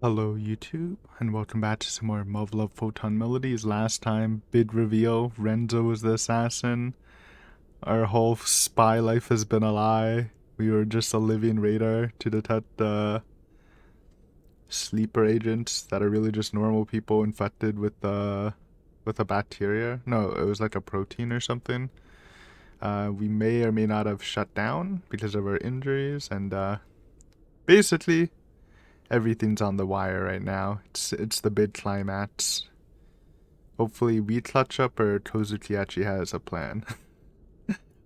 Hello YouTube, and welcome back to some more Muv Luv Photonmelodies. Last time, big reveal, Renzo was the assassin. Our whole spy life has been a lie. We were just a living radar to detect sleeper agents that are really just normal people infected with a bacteria. No, it was like a protein or something. We may or may not have shut down because of our injuries, and basically everything's on the wire right now. It's the big climax. Hopefully we clutch up or Kozuki actually has a plan.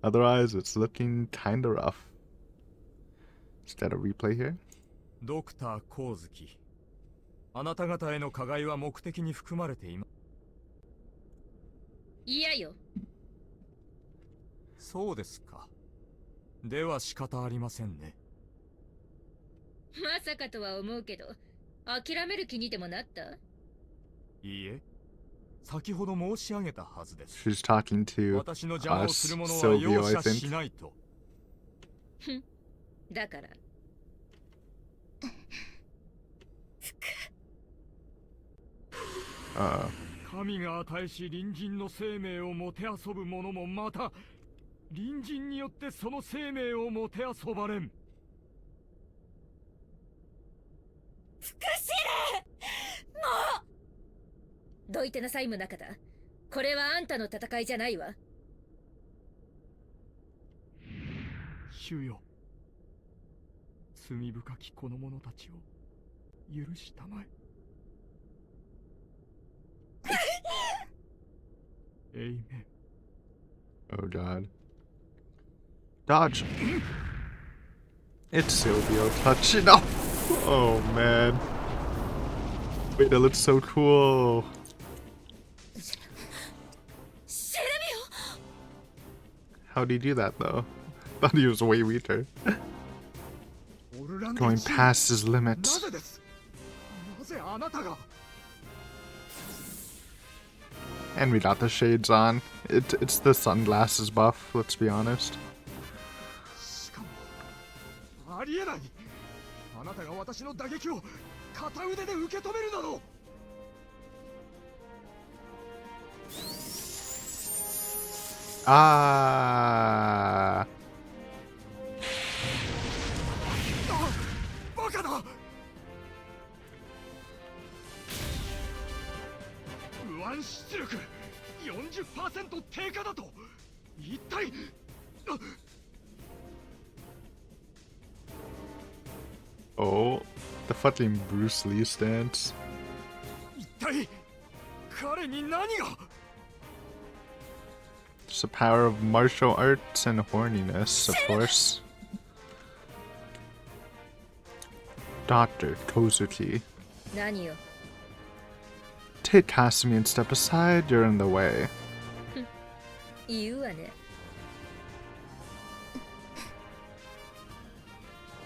Otherwise, it's looking kinda rough. Is that a replay here? Dr. Kozuki. あなた方への加害は目的に含まれています。いやよ。そうですか。では仕方ありませんね。まさかとは思うけど、諦める気にでもなった？いいえ。先ほど申し上げたはずです。She's talking to 私の邪魔をす us, る者は Silvio, 容 I 赦し think. ないと。だから。神が与えし隣人の生命をもてあそぶ者もまた隣人によってその生命をもてあそばれん。ふかしれ！もう！どいてなさい宗方。これはあんたの戦いじゃないわ。主よ。罪深きこの者たちを許したまえ。Amen. Oh god. Dodge! It's Silvio touching. No! Oh man. Wait, that looks so cool. Silvio! How'd he do that though? Thought he was way weaker. Going past his limits. And we got the shades on. It's the sunglasses buff, let's be honest. Ah. Oh, the fucking Bruce Lee stance. It's the power of martial arts and horniness, of course. Dr. Kozuki. Take Kasumi and step aside, you're in the way.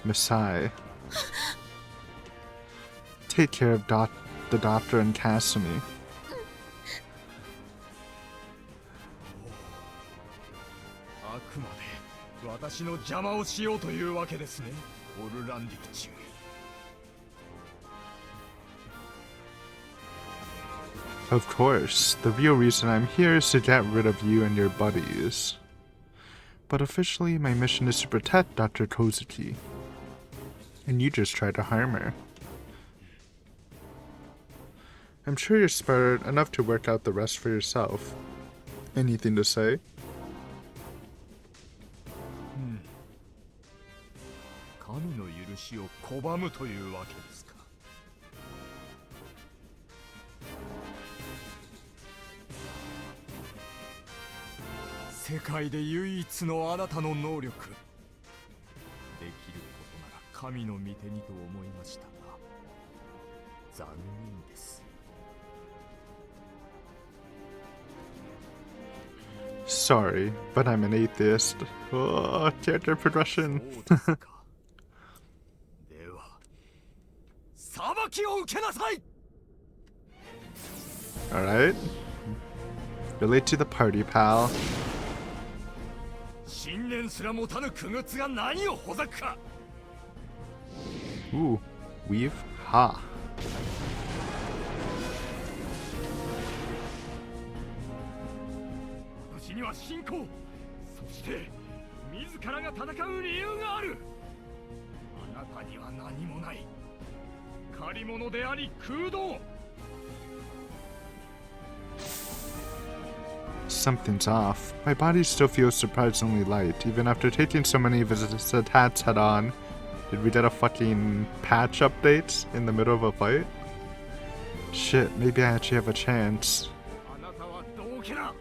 Masai. Take care of the doctor and Kasumi. Of course, the real reason I'm here is to get rid of you and your buddies. But officially, my mission is to protect Dr. Kozuki. And you just tried to harm her. I'm sure you're smart enough to work out the rest for yourself. Anything to say? Sorry, but I'm an atheist. Oh, character progression. Alright. Relate to the party, pal. Ooh, weave? Ha. 私には信仰、そして自らが戦う理由がある。あなたには何もない。借り物であり空洞。Something's off. My body still feels surprisingly light, even after taking so many of his attacks head on. Did we get a fucking patch update in the middle of a fight? Shit, maybe I actually have a chance. あなたは道家だ。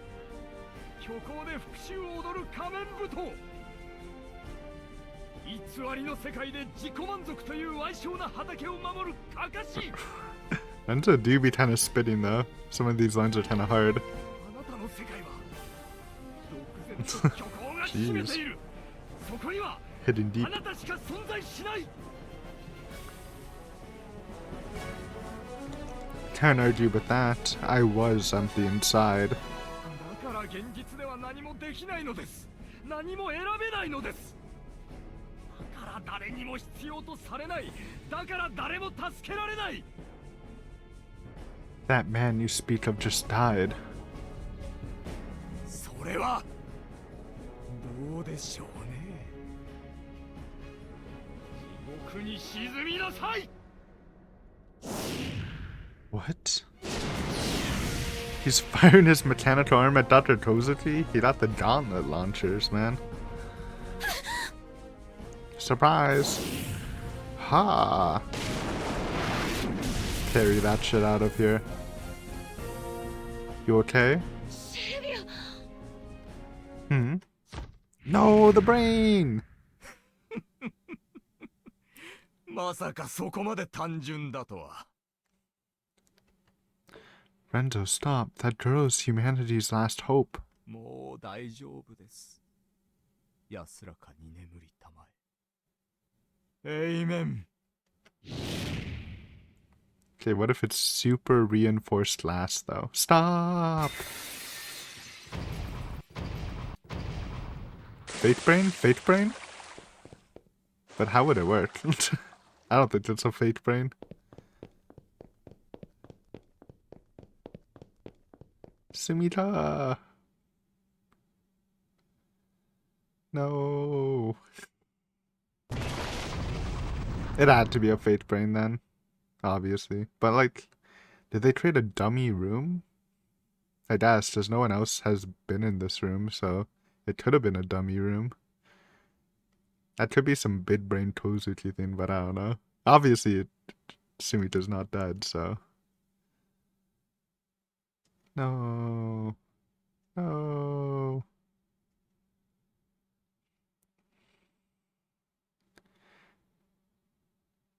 虚構で復讐を踊る仮面舞踏。偽りの世界で自己満足という矮小な畑を守るかかし。Renzo do be kind of spitting though. Some of these lines are kind of hard. あなたの世界は独善と虚構が秘めている。そこには Hidden deep. あなたしか存在しない。 Can't argue with that. I was empty inside. だから現実では何もできないのです。何も選べないのです。だから誰にも必要とされない。だから誰も助けられない。 That man you speak of just died. それはどうでしょうね。地獄に沈みなさい。 What? He's firing his mechanical arm at Dr. Kozuki? He got the gauntlet launchers, man. Surprise! Ha! Carry that shit out of here. You okay? Silvio! Hmm? No, the brain! まさかそこまで単純だとは。 Renzo, stop. That girl is humanity's last hope. もう大丈夫です。安らかに眠りたまえ。エイメン。 Okay, what if it's super reinforced last, though? Stop! Fate brain? Fate brain? But how would it work? I don't think it's a fate brain. Sumita! No. It had to be a fate brain then, obviously. But like, did they create a dummy room? I guess, because no one else has been in this room, so it could have been a dummy room. That could be some big brain Kozuki thing, but I don't know. Obviously, Sumita's not dead, so. No. No.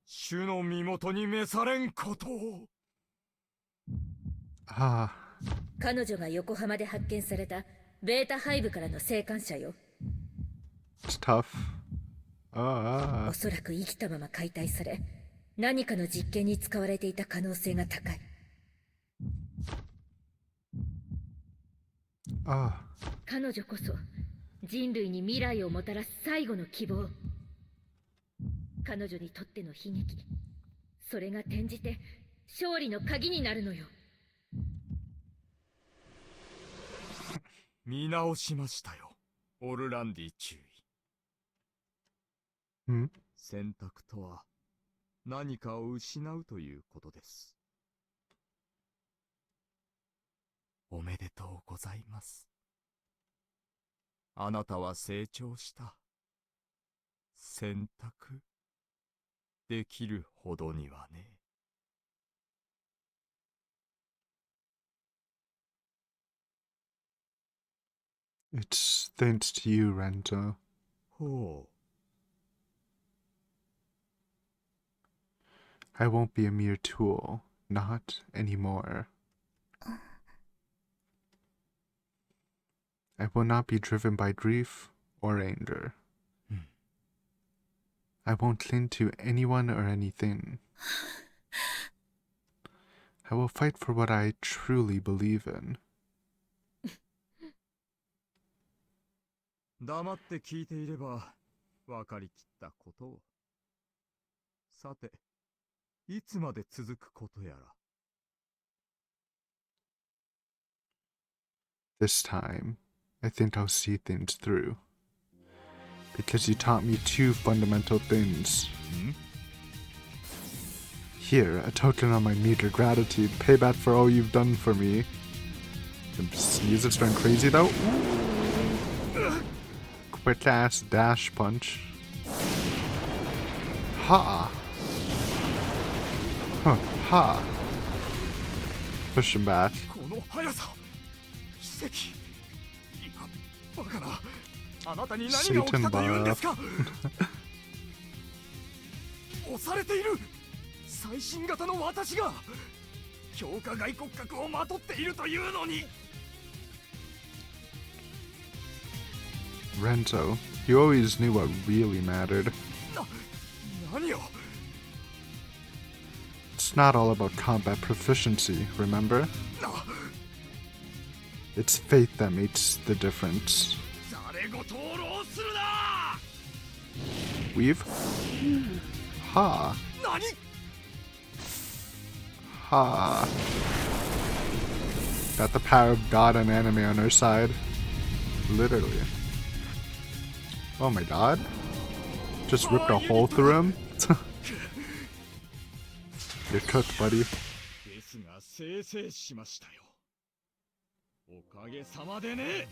主の身元に召されんことを。 Ah. 彼女が横浜で発見されたベータハイブからの生還者よ。 It's tough. Ah. おそらく生きたまま解体され、何かの実験に使われていた可能性が高い。 Ah. 彼女こそ人類に未来をもたらす最後の希望。彼女にとっての悲劇、それが転じて勝利の鍵になるのよ。 見直しましたよ、オルランディ中尉。 Hmm? 選択とは何かを失うということです。おめでとうございます。あなたは成長した。選択できるほどにはね。 It's thanks to you, Renzo. ほう。 I won't be a mere tool. Not anymore. I will not be driven by grief or anger. I won't cling to anyone or anything. I will fight for what I truly believe in. 黙って聞いていれば分かりきったことを。さて、いつまで続くことやら。 This time, I think I'll see things through. Because you taught me two fundamental things. Here, a token of my meager gratitude. Payback for all you've done for me. The music's going crazy though. Quick ass dash punch. Ha! Huh, ha! Push him back. この速さ、奇跡。いや、バカな。あなたに何が起きたというんですか。押されている。最新型の私が強化外骨格をまとっているというのに。 Renzo, you always knew what really mattered. 何よ。 It's not all about combat proficiency, remember? It's faith that makes the difference. 誰ごとを浪するな。 Weave? Ha! 何。 Ha! Got the power of God and anime on our side. Literally. Oh my god. Just ripped a hole through him? You're cooked, buddy. ですが生成しましたよ。おかげさまでね。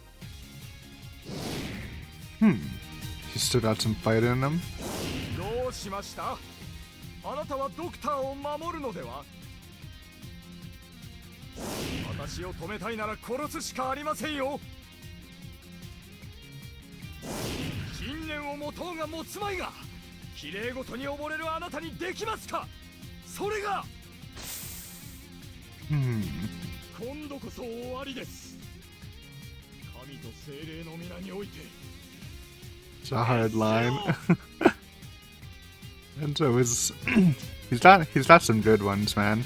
He's still got some fight in him. どうしました。あなたはドクターを守るのでは。私を止めたいなら殺すしかありませんよ。信念を持とうが持つまいが、綺麗ごとに溺れるあなたにできますか。それが。今度こそ終わりです。神と精霊の皆において。 It's a hard line. Renzo is he's got some good ones, man.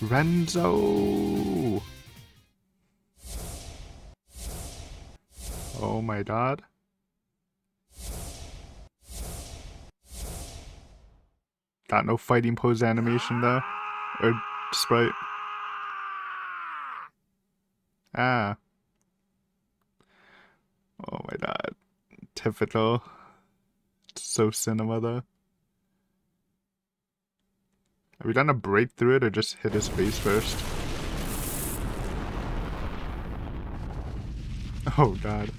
Renzo. Oh my god. Got no fighting pose animation though. Or sprite. Ah. Oh my god. Typical. So cinema though. Are we gonna break through it or just hit his face first? Oh god.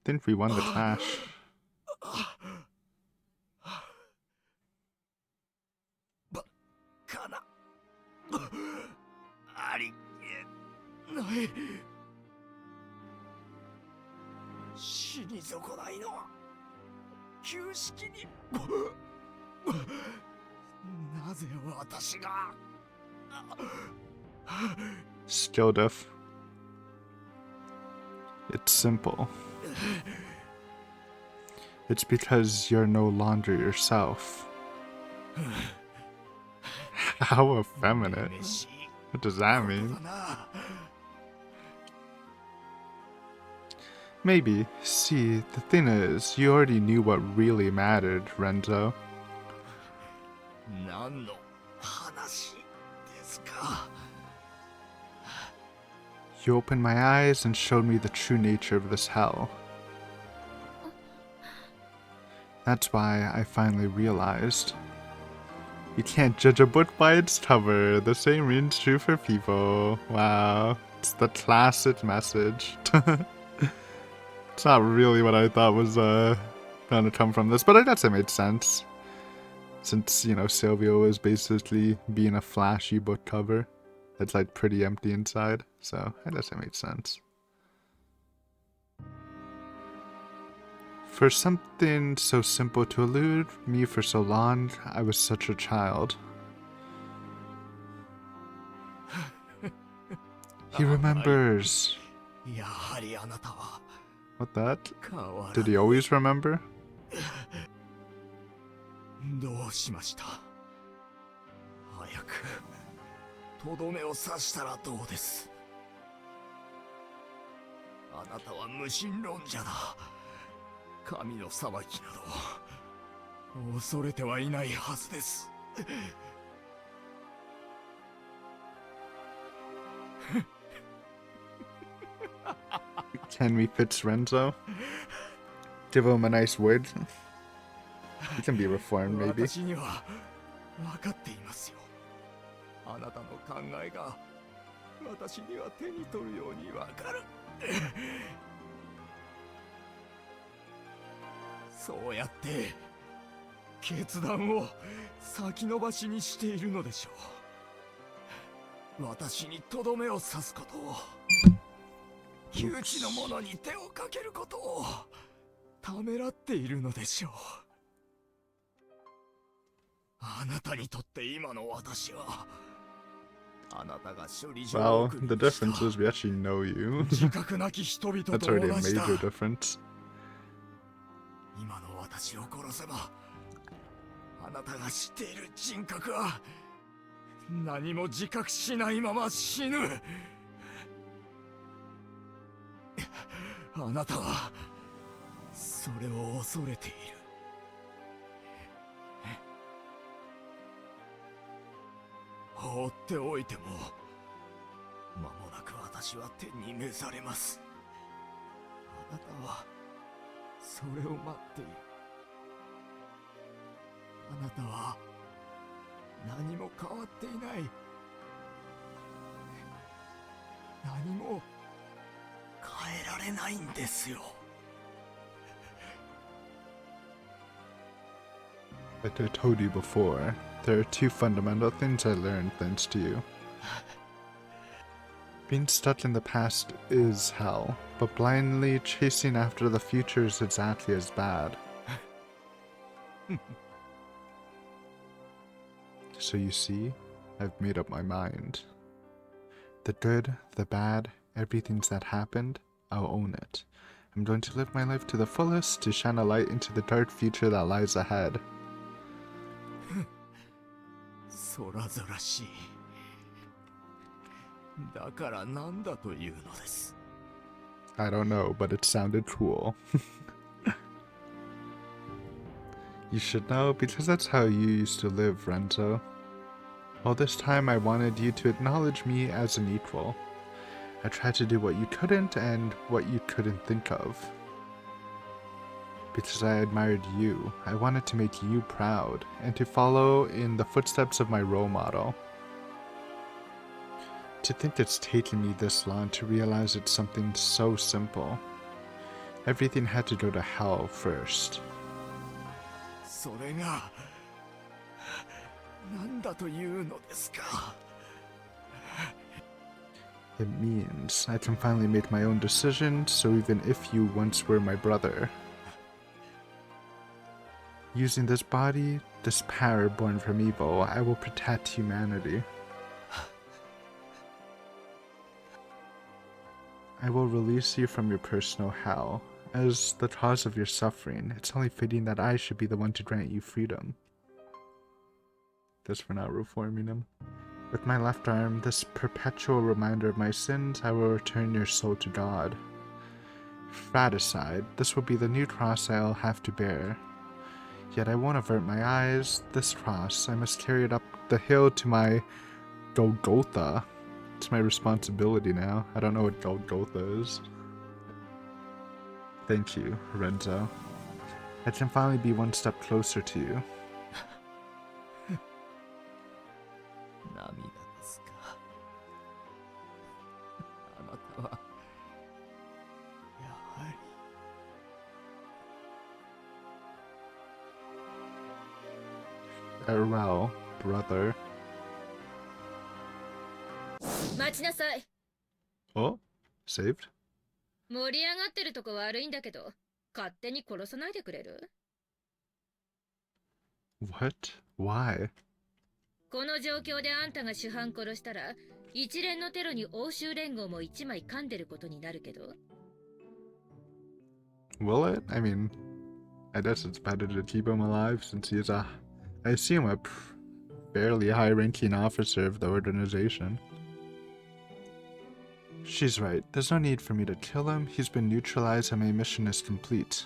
Think we won the clash. かな。ありえない。死に損ないのは旧式に。なぜ私が。 Skill diff. It's simple. It's because you're no longer yourself. How effeminate. What does that mean? Maybe. See, the thing is, you already knew what really mattered, Renzo. 何の話ですか。 You opened my eyes and showed me the true nature of this hell. That's why I finally realized. You can't judge a book by its cover. The same rings true for people. Wow. It's the classic message. It's not really what I thought was gonna come from this, but I guess it made sense. Since, you know, Silvio was basically being a flashy book cover that's like pretty empty inside, so I guess it made sense. For something so simple to elude me for so long, I was such a child. He remembers. What that? Did he always remember? どうしました。早くとどめを刺したらどうです。あなたは無神論者だ。神の裁きなど恐れてはいないはずです。Can we fix Renzo? Give him a nice word. He can be reformed, maybe. 私には分かっていますよ。あなたの考えが私には手に取るように分かる。そうやって決断を先延ばしにしているのでしょう。私にとどめを刺すことを、窮地の者に手をかけることをためらっているのでしょう。あなたにとって今の私は、あなたが処理場を Well, the difference is we actually know you. 自覚なき人々と That's already 同 a じだ。 major difference. 今の私を殺せば、あなたが知っている人格は何も自覚しないまま死ぬ。あなたはそれを恐れている。放っておいても間もなく私は天に召されます。あなたはそれを待っている。あなたは何も変わっていない。何も変えられないんですよ。 Like I told you before, there are two fundamental things I learned thanks to you. Being stuck in the past is hell, but blindly chasing after the future is exactly as bad. So you see, I've made up my mind. The good, the bad, everything that happened, I'll own it. I'm going to live my life to the fullest to shine a light into the dark future that lies ahead. 空空しい。だからなんだというのです。 I don't know, but it sounded cool. You should know, because that's how you used to live, Renzo. All this time I wanted you to acknowledge me as an equal. I tried to do what you couldn't and what you couldn't think of. Because I admired you, I wanted to make you proud, and to follow in the footsteps of my role model. To think it's taken me this long to realize it's something so simple. Everything had to go to hell first. それがなんだというのですか。 It means I can finally make my own decisions, so even if you once were my brother. Using this body, this power born from evil, I will protect humanity. I will release you from your personal hell. As the cause of your suffering, it's only fitting that I should be the one to grant you freedom. This for not reforming him. With my left arm, this perpetual reminder of my sins, I will return your soul to God. Fratricide, this will be the new cross I'll have to bear. Yet I won't avert my eyes. This cross, I must carry it up the hill to my Golgotha. It's my responsibility now. I don't know what Golgotha is. Thank you, Renzo. I can finally be one step closer to you. 涙ですか。あなたはやはり。 Farewell, brother. 待ちなさい。 Oh? Saved? 盛り上がってるとこ悪いんだけど、勝手に殺さないでくれる？ What? Why? この状況であんたが主犯殺したら、一連のテロに欧州連合も一枚噛んでることになるけど。 Will it? I mean, I guess it's better to keep him alive since he is I assume a fairly high-ranking officer of the organization. She's right. There's no need for me to kill him. He's been neutralized and my mission is complete.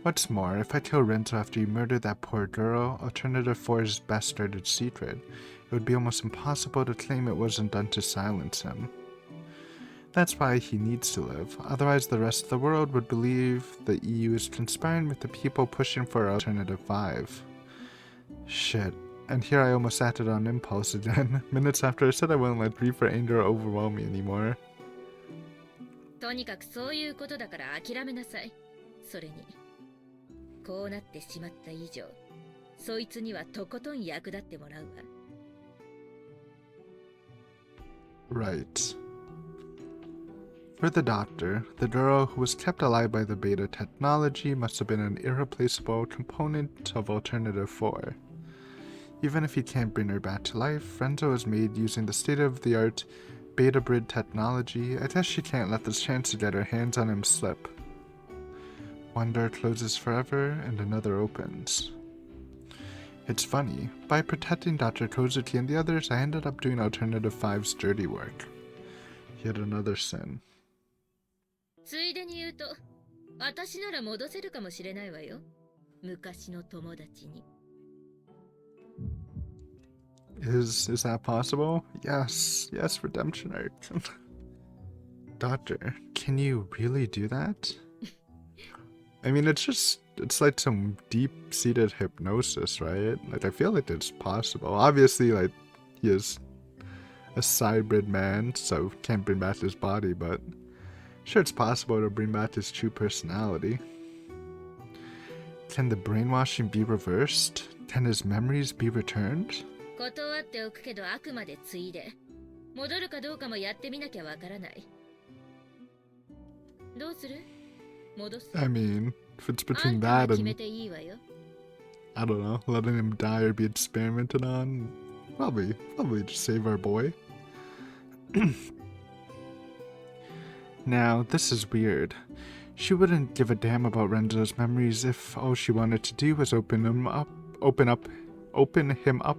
What's more, if I kill Renzo after you murdered that poor girl, Alternative 4's best guarded secret, it would be almost impossible to claim it wasn't done to silence him. That's why he needs to live, otherwise the rest of the world would believe the EU is conspiring with the people pushing for Alternative 5. Shit, and here I almost acted on impulse again, minutes after I said I wouldn't let grief or anger overwhelm me anymore. とにかくそういうことだから諦めなさい。それに、こうなってしまった以上、そいつにはとことん役立ってもらうわ。Right. For the doctor, the girl who was kept alive by the beta technology must have been an irreplaceable component of Alternative 4. Even if he can't bring her back to life, Renzo was made using the state-of-the-art beta brid technology. I guess she can't let this chance to get her hands on him slip. One door closes forever and another opens. It's funny, by protecting Dr. Kozuki and the others, I ended up doing Alternative 5's dirty work. Yet another sin. ついでに言うと、私なら戻せるかもしれないわよ。昔の友達に。Is that possible? Yes, redemption arc. Doctor, can you really do that? I mean, it's like some deep-seated hypnosis, right? Like, I feel like it's possible. Obviously, like, he is a cybrid man, so can't bring back his body, but sure, it's possible to bring back his true personality. Can the brainwashing be reversed? Can his memories be returned? 断っておくけどあくまでついで。戻るかどうかもやってみなきゃわからない。どうする？戻す？ I mean, if it's あ between んたが that 決め and, ていいわよ。 I don't know, letting him die or be experimented on, probably just save our boy. Now, this is weird. She wouldn't give a damn about Renzo's memories if all she wanted to do was open him up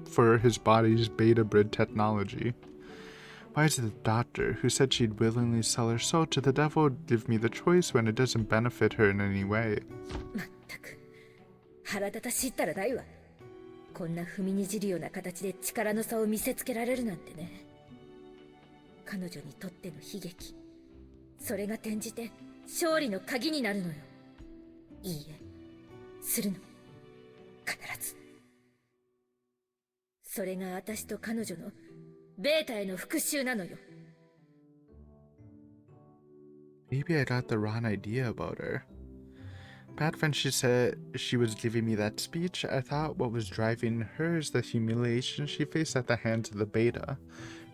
for his body's beta brid technology. Why did the doctor, who said she'd willingly sell her soul to the devil, give me the choice when it doesn't benefit her in any way? まったく腹立たしいったらないわ。こんな踏みにじるような形で力の差を見せつけられるなんてね。彼女にとっての悲劇、それが転じて勝利の鍵になるのよ。いいえ、するの。必ず。それが私と彼女のベータへの復讐なのよ。Maybe I got the wrong idea about her. Back when she said she was giving me that speech, I thought what was driving her is the humiliation she faced at the hands of the beta,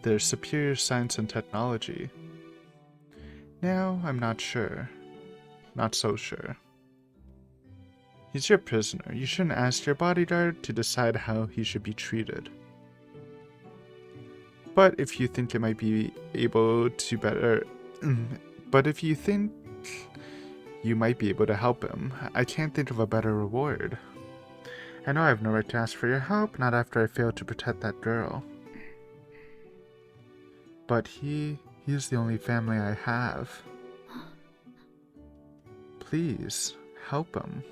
their superior science and technology. Now, I'm not sure. Not so sure. He's your prisoner. You shouldn't ask your bodyguard to decide how he should be treated. But if you think it might be able to better... but if you think you might be able to help him, I can't think of a better reward. I know I have no right to ask for your help, not after I failed to protect that girl. But he is the only family I have. Please, help him.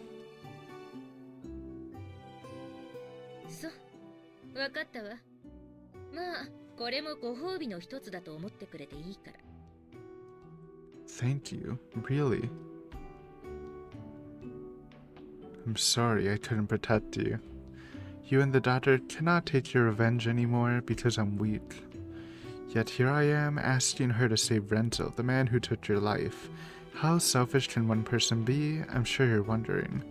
そう、わかったわ。まあ、これもご褒美の一つだと思ってくれていいから。Thank you, really. I'm sorry I couldn't protect you. You and the daughter cannot take your revenge anymore because I'm weak. Yet here I am asking her to save Renzo, the man who took your life. How selfish can one person be? I'm sure you're wondering.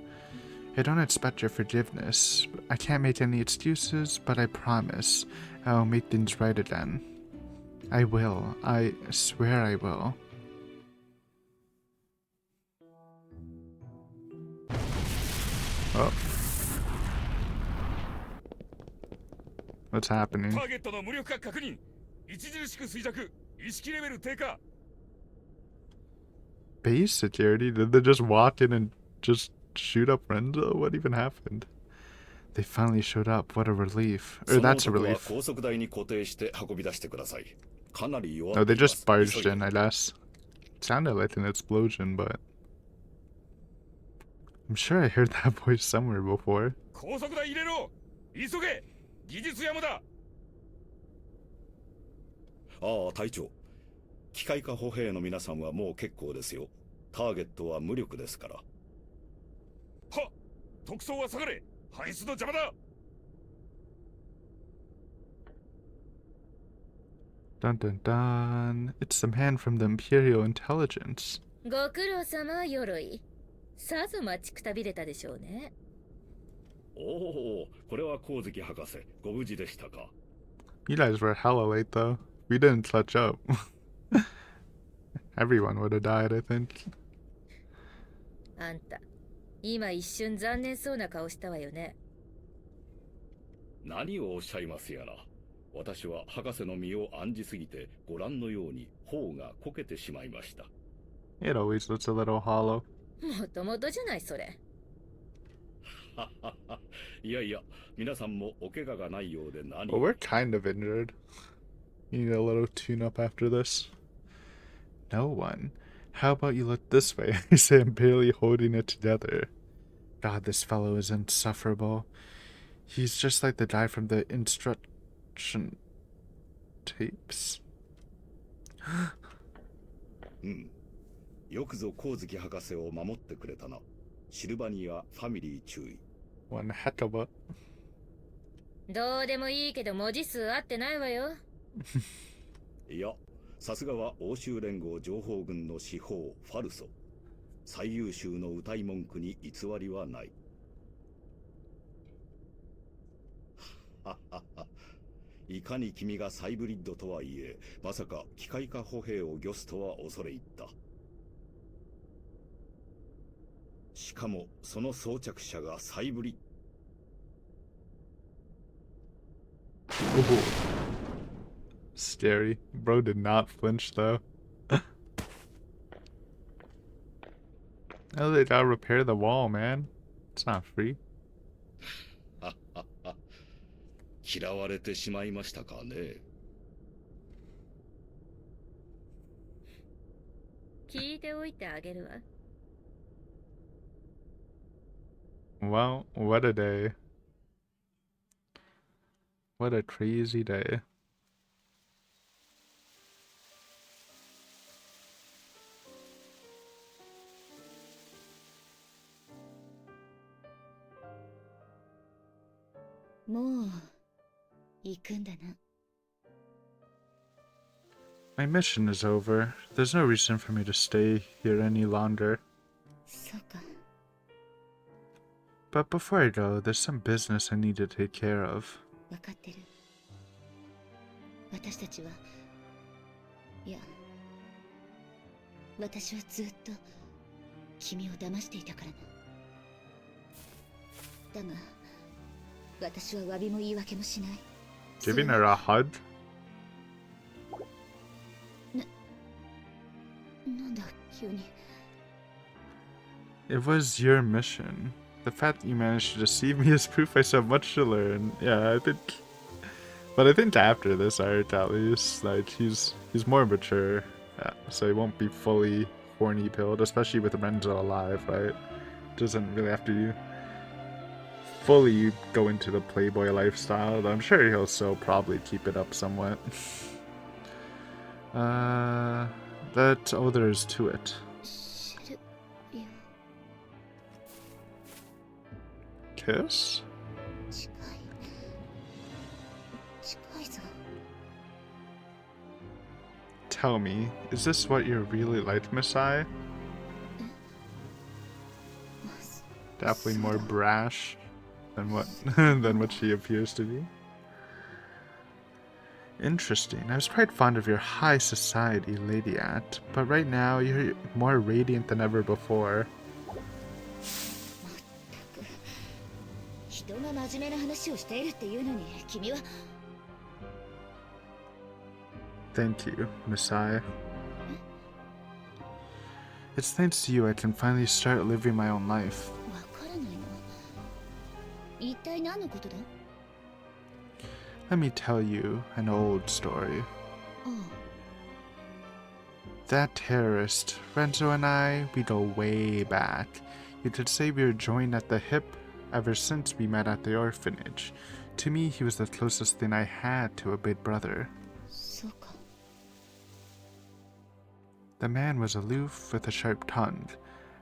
I don't expect your forgiveness. I can't make any excuses, but I promise I'll make things right again. I will. I swear I will. Oh. What's happening? ターゲットの無力化確認。著しく衰弱。意識レベル低下。 Base security? Did they just walk in and just shoot up Renzo? What even happened? They finally showed up. What a relief. Or that's a relief. No, they just barged in, I guess. It sounded like an explosion, but... I'm sure I heard that voice somewhere before. 高速台入れろ。急げ。技術山だ。ああ、隊長。機械化歩兵の皆さんはもう結構ですよ。ターゲットは無力ですから。はっ。特捜は下がれ。排出の邪魔だ。Dun dun dun. It's the man from the Imperial Intelligence. ご苦労様、鎧。さぞ待ちくたびれたでしょうね。おお、これは光月博士、ご無事でしたか。You guys were hella late though. We didn't touch up. Everyone would have died, I think. あんた、今一瞬残念そうな顔したわよね。何をおっしゃいますやら。私は博士の身を案じすぎて、ご覧のように頬がこけてしまいました。It always looks a little hollow. もともとじゃないそれ。いやいや、皆さんもお怪我がないようで何 Well, we're kind of injured. You need a little tune-up after this. No one. How about you look this way? I say I'm barely holding it together. God, this fellow is insufferable. He's just like the guy from the instruction tapes. うん。よくぞ光月博士を守ってくれたな。シルバニアファミリー注意。One heck of a... どうでもいいけど文字数合ってないわよ。いや、さすがは欧州連合情報軍の司法ファルソ。最優秀の歌い文句に偽りはない。いかに君がサイブリッドとはいえ、まさか機械化歩兵を御すとは恐れ入った。しかもその装着者がサイブリッド。Ooh. Scary. Bro did not flinch though. Oh, they gotta repair the wall, man. It's not free. 嫌われてしまいましたかね。聞いておいてあげるわ。Well, what a day. What a crazy day. My mission is over. There's no reason for me to stay here any longer. But before I go, there's some business I need to take care of. 分かってる。私たちは、いや、私はずっと君を騙していたからな。だが、私は詫びも言い訳もしない。Giving her a hug? なんだ急に。It was your mission. The fact that you managed to deceive me is proof I still have much to learn. Yeah, I think... But I think after this arc, at least, like, he's more mature. Yeah, so he won't be fully horny pilled, especially with Renzo alive, right? Doesn't really have to fully go into the playboy lifestyle, though I'm sure he'll still probably keep it up somewhat. Oh, there's to it. Kiss? Tell me, is this what you're really like, Messiah? Definitely more brash than what than what she appears to be. Interesting. I was quite fond of your high society, Lady At, but right now you're more radiant than ever before. Thank you, Messiah. It's thanks to you I can finally start living my own life. Let me tell you an old story. That terrorist, Renzo and I, we go way back. You could say we were joined at the hip ever since we met at the orphanage. To me, he was the closest thing I had to a big brother. そうか。 The man was aloof with a sharp tongue.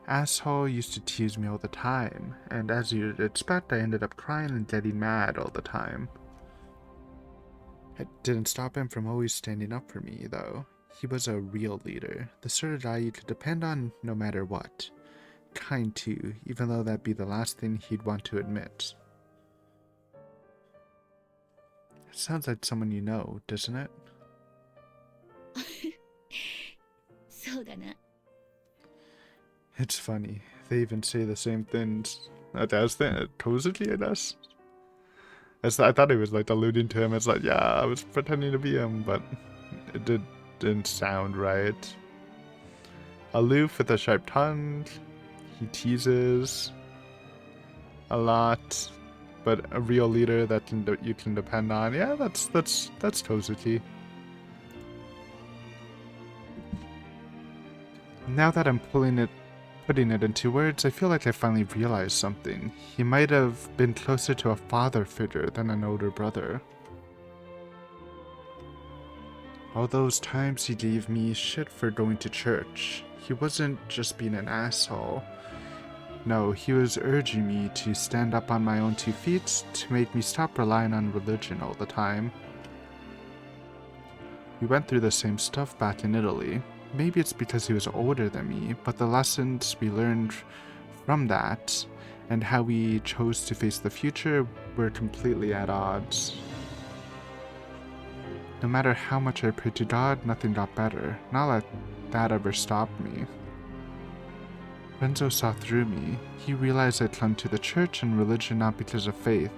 Asshole used to tease me all the time, and as you'd expect, I ended up crying and getting mad all the time. It didn't stop him from always standing up for me, though. He was a real leader, the sort of guy you could depend on no matter what. Kind too, even though that'd be the last thing he'd want to admit. It sounds like someone you know, doesn't it? そうだな。 It's funny. They even say the same things. As Tozuki, I guess. I thought he was like alluding to him. It's like, yeah, I was pretending to be him, but it didn't sound right. Aloof with a sharp tongue. He teases a lot, but a real leader that you can depend on. Yeah, that's Tozuki. Now that I'm putting it into words, I feel like I finally realized something. He might have been closer to a father figure than an older brother. All those times he gave me shit for going to church, he wasn't just being an asshole. No, he was urging me to stand up on my own 2 feet, to make me stop relying on religion all the time. We went through the same stuff back in Italy. Maybe it's because he was older than me, but the lessons we learned from that and how we chose to face the future were completely at odds. No matter how much I prayed to God, nothing got better. Not that that ever stopped me. Renzo saw through me. He realized I clung to the church and religion not because of faith,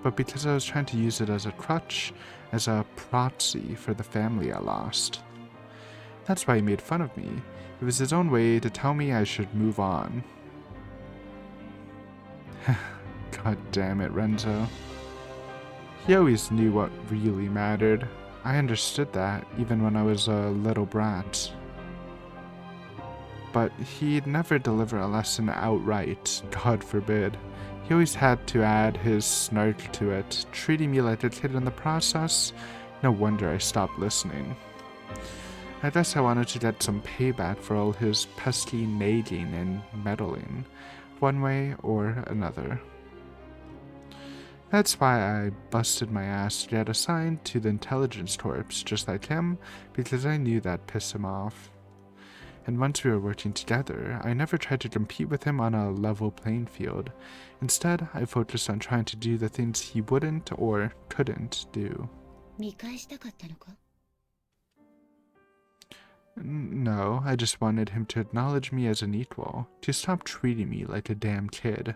but because I was trying to use it as a crutch, as a proxy for the family I lost. That's why he made fun of me. It was his own way to tell me I should move on. God damn it, Renzo. He always knew what really mattered. I understood that, even when I was a little brat. But he'd never deliver a lesson outright, God forbid. He always had to add his snark to it, treating me like a kid in the process. No wonder I stopped listening. I guess I wanted to get some payback for all his pesky nagging and meddling, one way or another. That's why I busted my ass to get assigned to the intelligence corps just like him, because I knew that'd piss him off. And once we were working together, I never tried to compete with him on a level playing field. Instead, I focused on trying to do the things he wouldn't or couldn't do. 見返したかったのか? No, I just wanted him to acknowledge me as an equal, to stop treating me like a damn kid.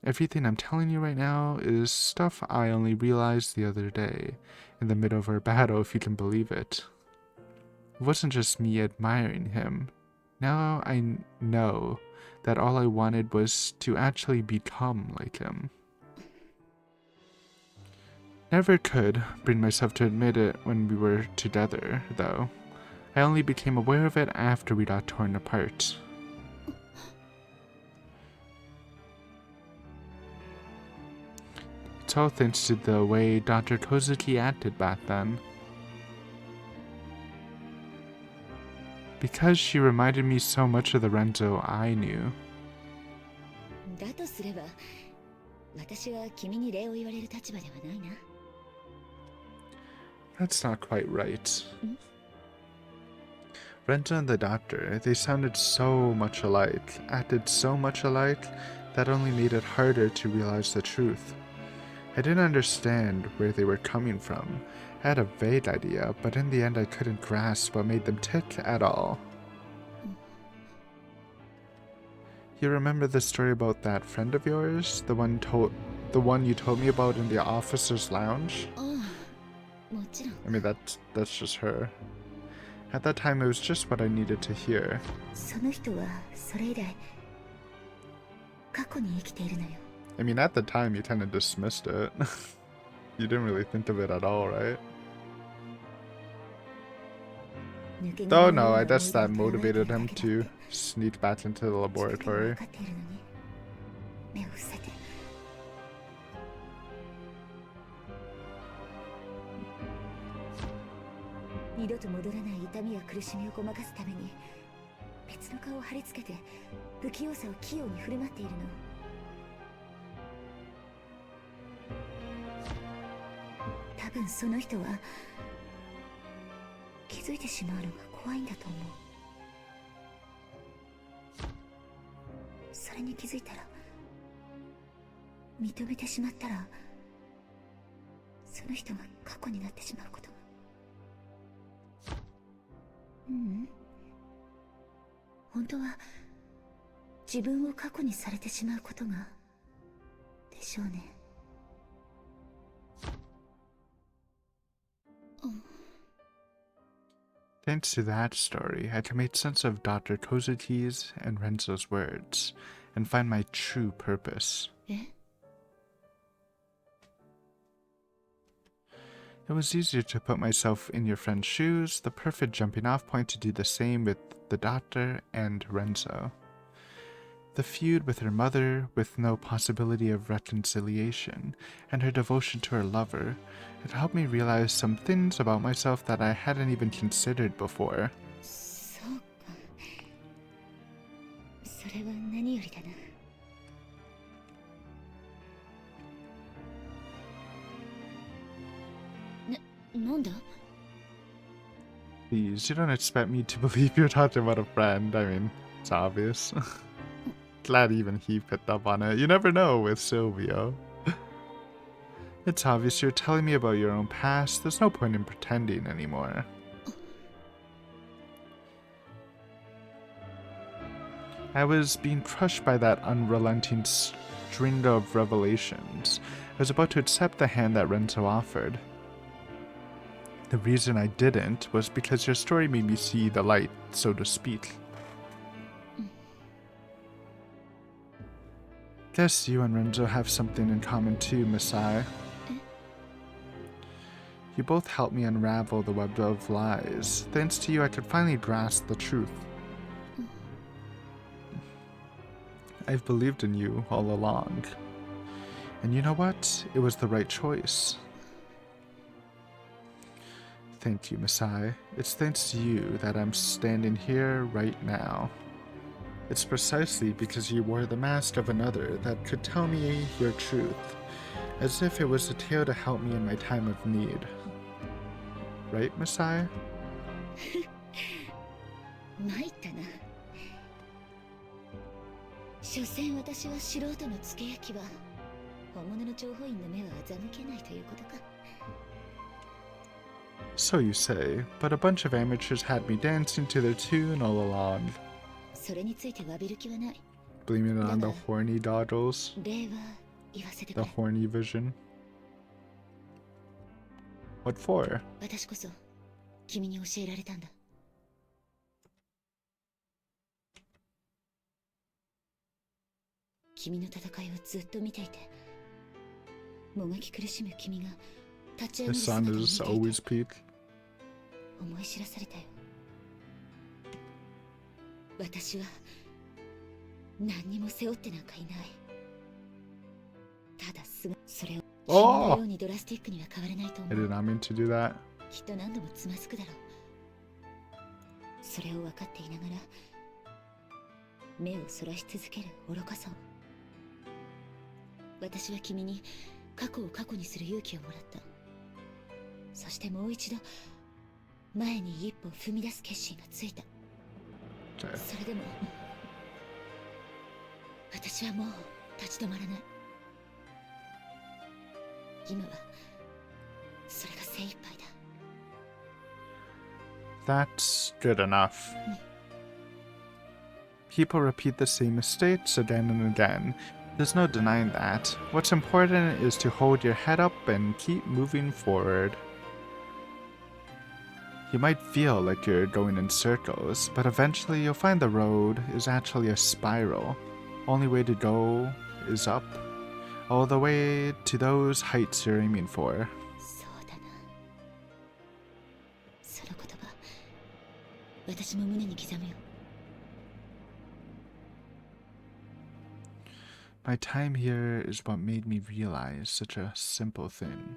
Everything I'm telling you right now is stuff I only realized the other day, in the middle of our battle, if you can believe it. It wasn't just me admiring him. Now I know that all I wanted was to actually become like him. Never could bring myself to admit it when we were together, though. I only became aware of it after we got torn apart. It's all thanks to the way Dr. Kozuki acted back then. Because she reminded me so much of the Renzo I knew. だとすれば、私は君に礼を言われる立場ではないな。 That's not quite right. Renzo and the doctor, they sounded so much alike, acted so much alike, that only made it harder to realize the truth. I didn't understand where they were coming from. I had a vague idea, but in the end I couldn't grasp what made them tick at all. You remember the story about that friend of yours? The one you told me about in the officer's lounge? もちろん。 I mean, that's just her. At that time, it was just what I needed to hear. その人はそれ以来過去に生きているのよ。 I mean, at the time, you kind of dismissed it. You didn't really think of it at all, right? Oh no, I guess that motivated him to sneak back into the laboratory. 目を伏せて。二度と戻らない痛みや苦しみをごまかすために別の顔を貼り付けて不器用さを器用に振る舞っているの。多分その人は気づいてしまうのが怖いんだと思う。それに気づいたら認めてしまったらその人が過去になってしまうことが。ううん、本当は自分を過去にされてしまうことがでしょうね。Thanks to that story, I can make sense of Dr. Kozuki's and Renzo's words, and find my true purpose. Eh? It was easier to put myself in your friend's shoes, the perfect jumping off point to do the same with the doctor and Renzo. The feud with her mother, with no possibility of reconciliation, and her devotion to her lover, it helped me realize some things about myself that I hadn't even considered before. そうか。それは何よりだな。なんだ? Please, you don't expect me to believe you're talking about a friend. I mean, it's obvious. Glad even he picked up on it. You never know with Silvio. It's obvious you're telling me about your own past. There's no point in pretending anymore. I was being crushed by that unrelenting string of revelations. I was about to accept the hand that Renzo offered. The reason I didn't was because your story made me see the light, so to speak. Guess you and Renzo have something in common too, Masai. You both helped me unravel the web of lies. Thanks to you, I could finally grasp the truth. I've believed in you all along. And you know what? It was the right choice. Thank you, Masai. It's thanks to you that I'm standing here right now. It's precisely because you wore the mask of another that could tell me your truth, as if it was a tale to help me in my time of need. Right, Masai? 参ったな。所詮私は素人の付け焼きは本物の諜報員の目は欺けないということか。So you say, but a bunch of amateurs had me dancing to their tune all along. それについて詫びる気はない。 Blaming it on the horny doggles. 礼は言わせてく The れ。 horny vision. What for? 私こそ君に教えられたんだ。君の戦いをずっと見ていて、もがき苦しむ君が立ち上が The る姿 sun を見 is ていて always peak. 思い知らされたよ。私は何にも背負ってなんかいない。ただそれを君のようにドラスティックには変われないと I 思 did う。 not mean to do that. きっと何度もつまずくだろう。それを分かっていながら目をそらし続ける愚かさを。私は君に過去を過去にする勇気をもらった。そしてもう一度前に一歩踏み出す決心がついた。 Okay. それでも私はもう立ち止まらない。今はそれが精一杯だ。 That's good enough. People repeat the same mistakes again and again. There's no denying that. What's important is to hold your head up and keep moving forward. You might feel like you're going in circles, but eventually you'll find the road is actually a spiral. Only way to go is up. All the way to those heights you're aiming for. そうだな。その言葉私も胸に刻むよ。My time here is what made me realize such a simple thing.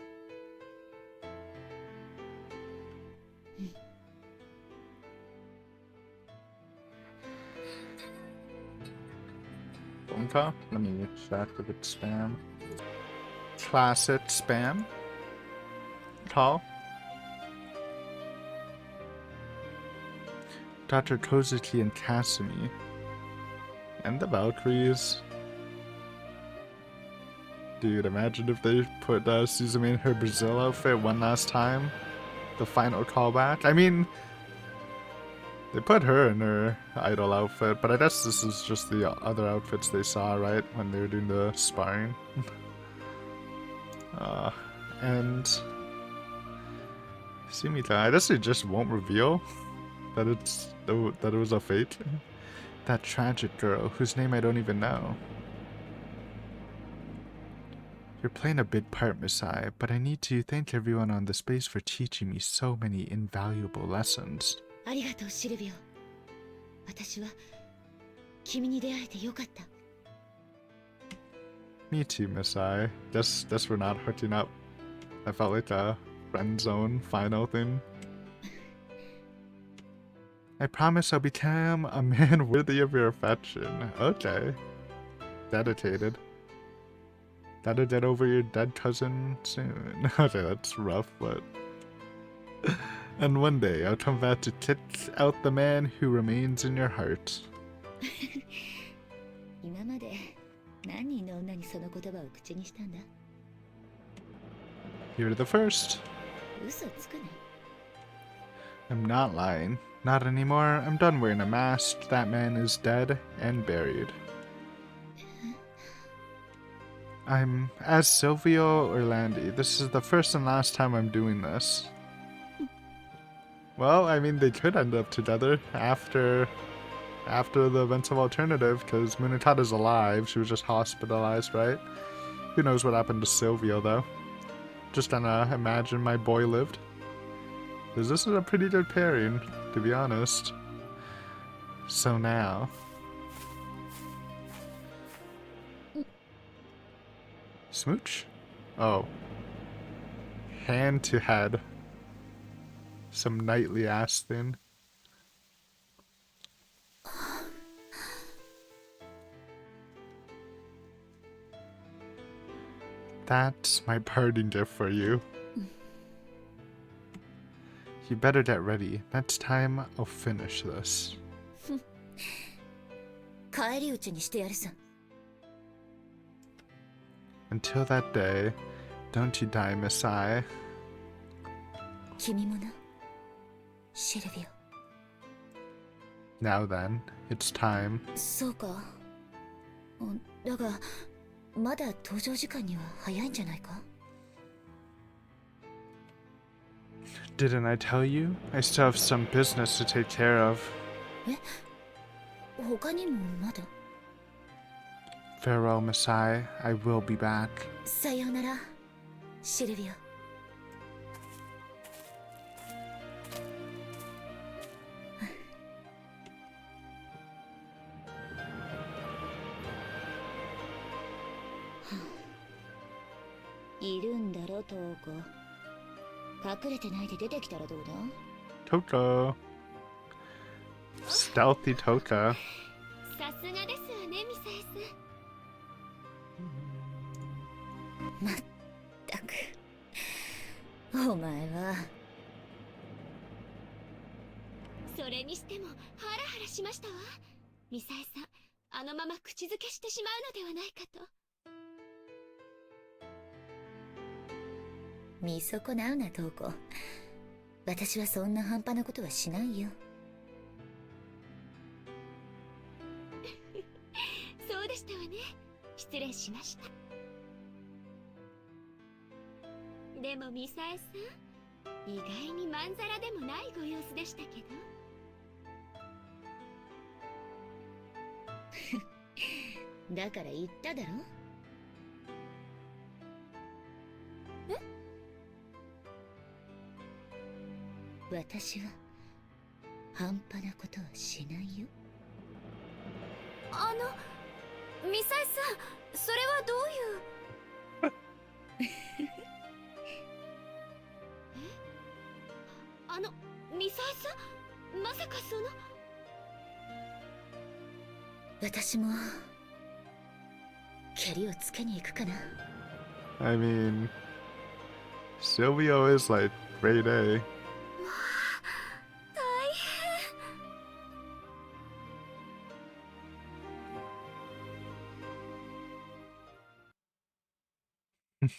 Phone call? Let me check if it's spam. Classic spam call. Dr. Kozuki and Kasumi. And the Valkyries. Dude, imagine if they put Suzume in her Brazil outfit one last time. The final callback. I mean, they put her in her idol outfit, but I guess this is just the other outfits they saw, right? When they were doing the sparring. And Sumita, I guess they just won't reveal that that it was a fake. That tragic girl whose name I don't even know. You're playing a big part, Misai, but I need to thank everyone on the space for teaching me so many invaluable lessons. ありがとう、シルビオ。私は君に出会えてよかった。Me too, Misai. Guess we're not hooking up. I felt like a friend zone final thing. I promise I'll become a man worthy of your affection. Okay. Dedicated. Gotta get over your dead cousin soon. Okay, that's rough, but... And one day, I'll come back to kick out the man who remains in your heart. 今まで何人の女にその言葉を口にしたんだ? You're the first. 嘘つくな。I'm not lying. Not anymore. I'm done wearing a mask. That man is dead and buried. I'm as Silvio or Landy. This is the first and last time I'm doing this. Well, I mean, they could end up together after the events of Alternative, because Munitada's alive. She was just hospitalized, right? Who knows what happened to Silvio, though. Just gonna imagine my boy lived. Because this is a pretty good pairing, to be honest. So now... Smooch? Oh. Hand to head. Some knightly ass thing. That's my parting gift for you. You better get ready. Next time, I'll finish this. 返り討ちにしてやるさ。Until that day, don't you die, Misai. 君もな、シルビオ。 Now then, it's time. そうか。だが、まだ登場時間には早いんじゃないか? Didn't I tell you? I still have some business to take care of. え？他にもまだ? Farewell, Misai. I will be back. さようなら、シルビオ。いるんだろ、トウコ。隠れてないで出てきたらどうだ? Toka. Stealthy Toka. さすがですわね、ミサエさん。まったく。お前は。それにしてもハラハラしましたわ。ミサエさん、あのまま口づけしてしまうのではないかと。見損なうな、トウコ。私はそんな半端なことはしないよ。そうでしたわね。失礼しました。でもミサエさん、意外にまんざらでもないご様子でしたけど。だから言っただろ。え？私は半端なことはしないよ。ミサイさん、それはどういうミサイさん、まさかその。私も蹴りをつけに行くかな。I mean, Silvio is like grade A. 大変。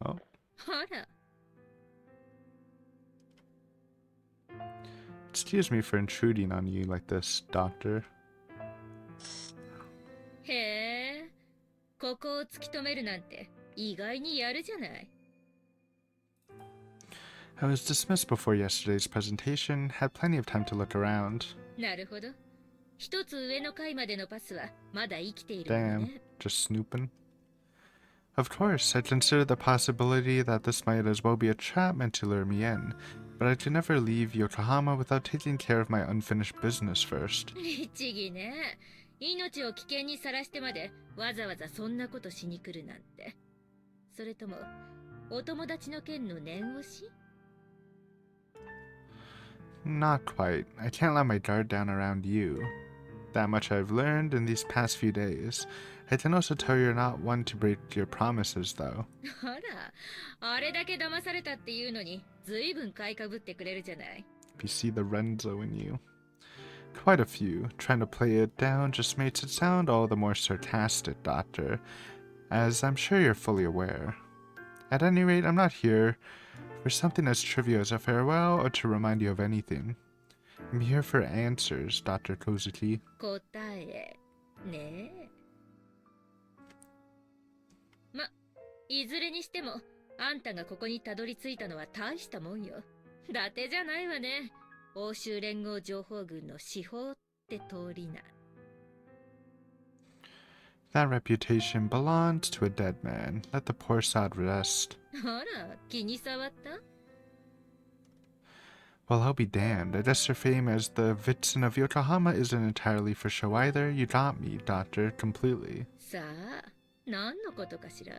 Oh, あら。excuse me for intruding on you like this, Doctor. へえ、ここを突き止めるなんて意外にやるじゃない。I was dismissed before yesterday's presentation, had plenty of time to look around. なるほど。一つ上の階までのパスはまだ生きているの Damn, ね。 just snooping. Of course, I'd considered the possibility that this might as well be a trap meant to lure me in, but I could never leave Yokohama without taking care of my unfinished business first. 律儀ね。命を危険にさらしてまでわざわざそんなことしに来るなんて。それともお友達の件の念押し？ Not quite. I can't let my guard down around you. That much I've learned in these past few days. I can also tell you're not one to break your promises, though. あら、あれだけ騙されたっていうのにずいぶん買いかぶってくれるじゃない。 You see the Renzo in you. Quite a few. Trying to play it down just makes it sound all the more sarcastic, Doctor, as I'm sure you're fully aware. At any rate, I'm not here for something as trivial as a farewell or to remind you of anything. I'm here for answers, Dr. Kozuki. 答えねえ。ま、いずれにしてもあんたがここにたどり着いたのは大したもんよ。伊達じゃないわね。欧州連合情報軍の司法って通りな。 That reputation belongs to a dead man. Let the poor sod rest. あら、気に障った？ Well, I'll be damned. I guess your fame as the Vixen of Yokohama isn't entirely for show either. You got me, Doctor, completely. さあ、何のことかしら？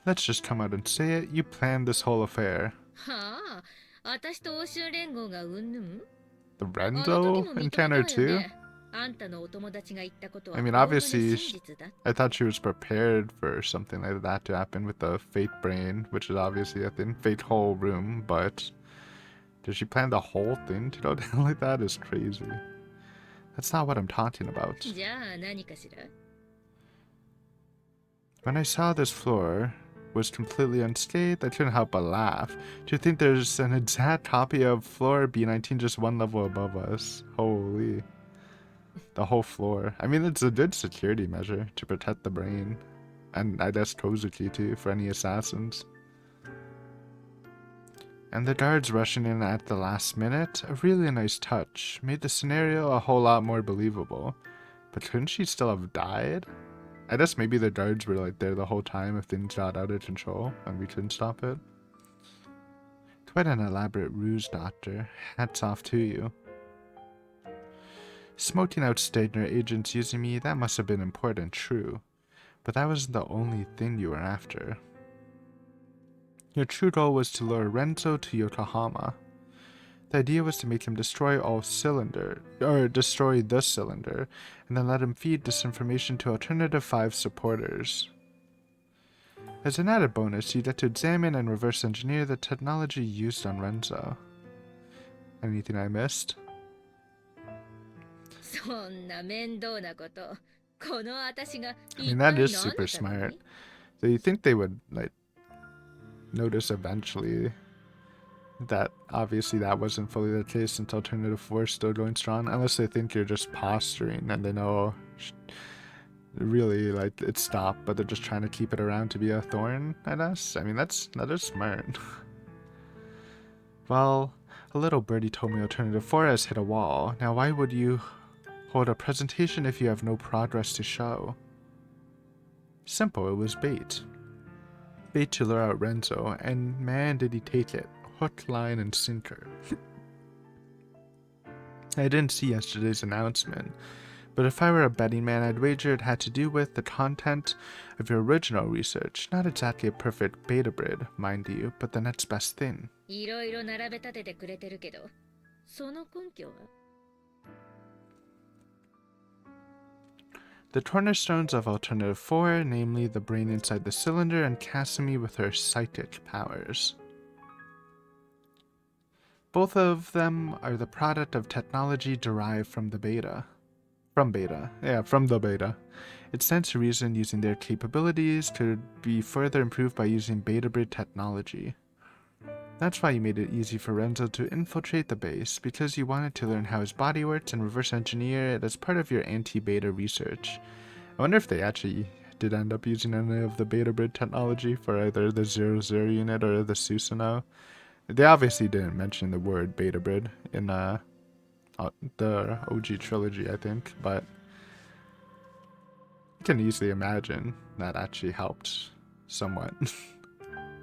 Let's just come out and say it. You planned this whole affair. はあ、私と欧州連合がうんぬん？ The あの時 Renzo も認めたわ encounter よ too? ね。あんたのお友達が言ったことは I mean, おおむね obviously, 真実だ。 I thought she was prepared for something like that to happen with the fate brain, which is obviously a thing. Fate whole room, but did she plan the whole thing to go down like that? Is crazy. That's not what I'm talking about. じゃあ何かしら？ When I saw this floor was completely unscathed, I couldn't help but laugh. Do you think there's an exact copy of floor B19 just one level above us? Holy. The whole floor. I mean, it's a good security measure to protect the brain. And I guess Kozuki too, for any assassins. And the guards rushing in at the last minute, a really nice touch, made the scenario a whole lot more believable. But couldn't she still have died? I guess maybe the guards were like there the whole time if things got out of control and we couldn't stop it. Quite an elaborate ruse, Doctor. Hats off to you. Smoking out Stegner agents using me, that must have been important, true. But that wasn't the only thing you were after. Your true goal was to lure Renzo to Yokohama. The idea was to make him destroy the cylinder, and then let him feed disinformation to Alternative 5 supporters. As an added bonus, you get to examine and reverse engineer the technology used on Renzo. Anything I missed? そんな面倒なこと、この私が I 一 mean, 体 that 何 is の super ため smart. に？ So you think they would, like, notice eventually that obviously that wasn't fully the case since Alternative 4 is still going strong, unless they think you're just posturing and they know really, like, it stopped, but they're just trying to keep it around to be a thorn, I guess? I mean, that is smart. Well, a little birdie told me Alternative 4 has hit a wall. Now why would you hold a presentation if you have no progress to show? Simple, it was bait. Bait to lure out Renzo, and man did he take it. hook, line, and sinker. I didn't see yesterday's announcement, but if I were a betting man, I'd wager it had to do with the content of your original research. Not exactly a perfect beta brid, mind you, but the next best thing. いろいろ並べ立ててくれてるけど、その根拠は The cornerstones of Alternative 4, namely the brain inside the cylinder and Casimir with her psychic powers. Both of them are the product of technology derived from the beta. From the beta. It stands to reason using their capabilities could be further improved by using beta brid technology. That's why you made it easy for Renzo to infiltrate the base, because you wanted to learn how his body works and reverse engineer it as part of your anti-beta research. I wonder if they actually did end up using any of the beta brid technology for either the 00 unit or the Susanoo. They obviously didn't mention the word beta brid in the OG trilogy, I think, but you can easily imagine that actually helped somewhat,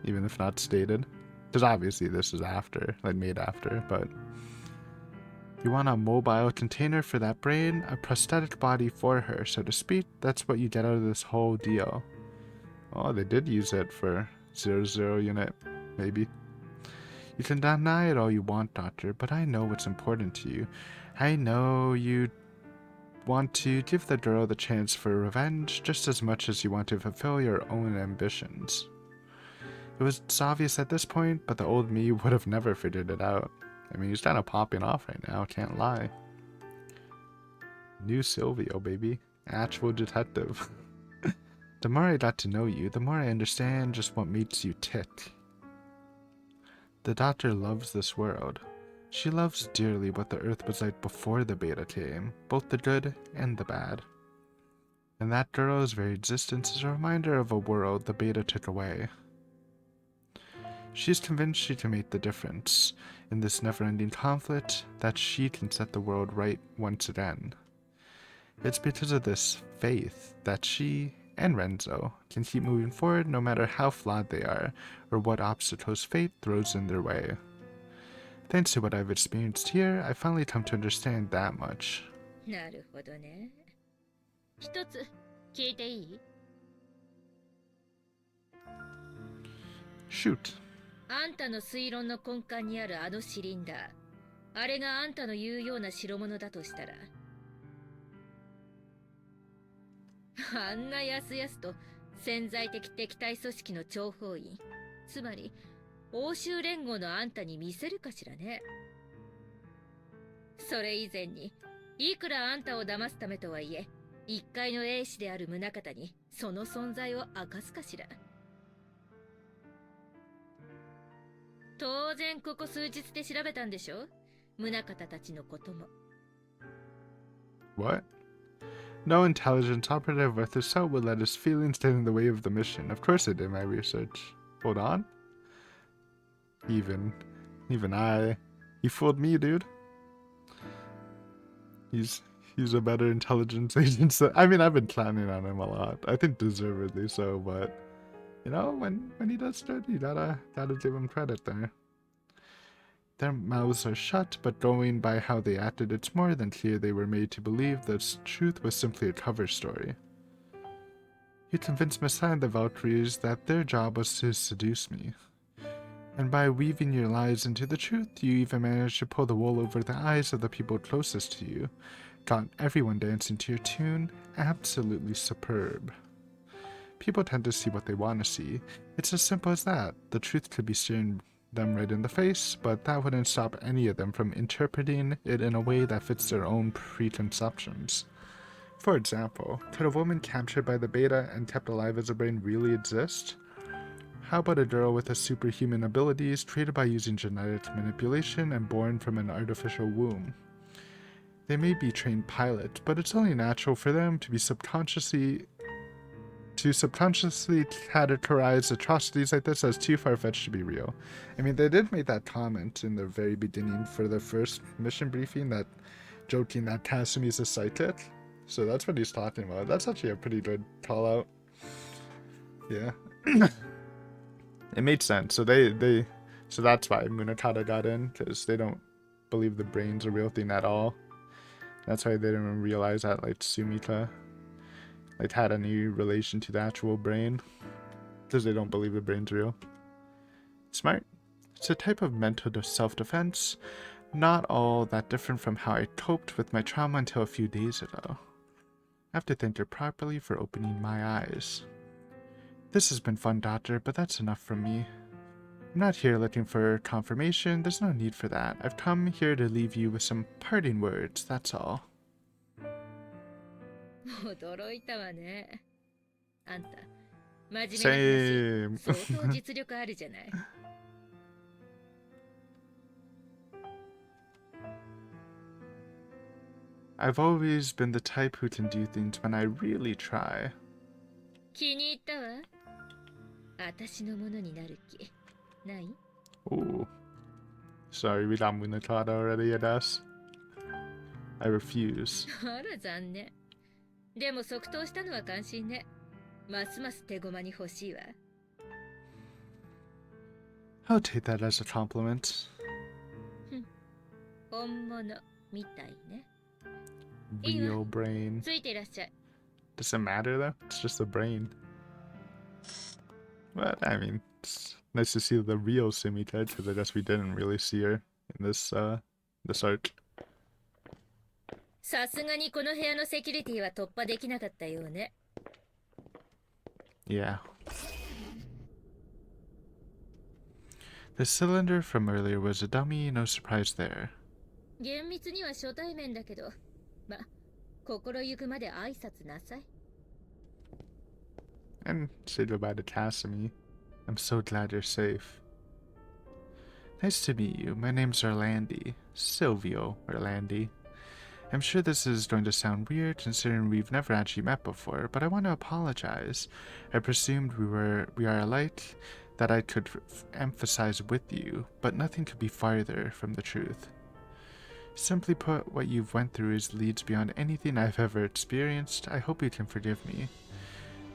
even if not stated. Because obviously this is after, like made after, but you want a mobile container for that brain, a prosthetic body for her, so to speak. That's what you get out of this whole deal. Oh, they did use it for 00 unit, maybe. You can deny it all you want, Doctor, but I know what's important to you. I know you want to give the girl the chance for revenge just as much as you want to fulfill your own ambitions. It was obvious at this point, but the old me would have never figured it out. I mean, he's kind of popping off right now, can't lie. New Silvio, baby. Actual detective. The more I got to know you, the more I understand just what makes you tick. The Doctor loves this world. She loves dearly what the Earth was like before the beta came, both the good and the bad. And that girl's very existence is a reminder of a world the beta took away. She's convinced she can make the difference in this never-ending conflict, that she can set the world right once again. It's because of this faith that she and Renzo can keep moving forward no matter how flawed they are or what obstacles fate throws in their way. Thanks to what I've experienced here, I finally come to understand that much. なるほどね。一つ聞いていい？ Shoot. あんたの推論の根幹にあるあのシリンダー、あれがあんたの言うような代物だとしたら、あんなやすやすと潜在的敵対組織の諜報員、つまり欧州連合のあんたに見せるかしらね。それ以前に、いくらあんたを騙すためとはいえ、一介の英士である宗方にその存在を明かすかしら。当然ここ数日で調べたんでしょ？宗方たちのことも。What? No intelligence operative worth his salt would let his feelings get in the way of the mission. Of course I did my research. Hold on. Even I. He fooled me, dude. He's a better intelligence agent. So, I mean, I've been clowning on him a lot. I think deservedly so, but you know, when he does good, you gotta give him credit there. Their mouths are shut, but going by how they acted, it's more than clear they were made to believe that truth was simply a cover story. You convinced Messiah and the Valkyries that their job was to seduce me. And by weaving your lies into the truth, you even managed to pull the wool over the eyes of the people closest to you. Got everyone dancing to your tune. Absolutely superb. People tend to see what they want to see. It's as simple as that. The truth could be staring them right in the face, but that wouldn't stop any of them from interpreting it in a way that fits their own preconceptions. For example, could a woman captured by the beta and kept alive as a brain really exist? How about a girl with a superhuman abilities created by using genetic manipulation and born from an artificial womb? They may be trained pilots, but it's only natural for them to subconsciously categorize atrocities like this as too far-fetched to be real. I mean, they did make that comment in the very beginning for the first mission briefing, that joking that Kasumi's a psychic. So that's what he's talking about. That's actually a pretty good call out. Yeah. It made sense. So they So that's why Munakata got in, because they don't believe the brain's a real thing at all. That's why they didn't even realize that like Sumika like had any relation to the actual brain, because they don't believe the brain's real. Smart. It's a type of mental self-defense, not all that different from how I coped with my trauma until a few days ago. I have to thank her properly for opening my eyes. This has been fun, Doctor, but that's enough from me. I'm not here looking for confirmation, there's no need for that. I've come here to leave you with some parting words, that's all. 驚いたわね。あんた、真面目な Same. 話、相当実力あるじゃない。I've always been the type who can do things when I really try. 気に入ったわ。私のものになる気。ない？ Ooh. Sorry, we got Munakata already at us. I refuse. あら残念。でも即答したのは感心ね。ますます手駒に欲しいわ。I'll take that as a compliment. 本物みたいね。 Real brain. ついていらっしゃい。 Does it matter though? It's just a brain. But I mean, it's nice to see the real Sumika, because I guess we didn't really see her in this arc. さすがにこの部屋のセキュリティは突破できなかったようね。 Yeah. The cylinder from earlier was a dummy, no surprise there. 厳密には初対面だけど、ま、心ゆくまで挨拶なさい。 And say goodbye to Casimir. I'm so glad you're safe. Nice to meet you. My name's Orlandi. Silvio Orlandi. I'm sure this is going to sound weird considering we've never actually met before, but I want to apologize. I presumed we are alike, that I could emphasize with you, but nothing could be farther from the truth. Simply put, what you've went through leads beyond anything I've ever experienced. I hope you can forgive me.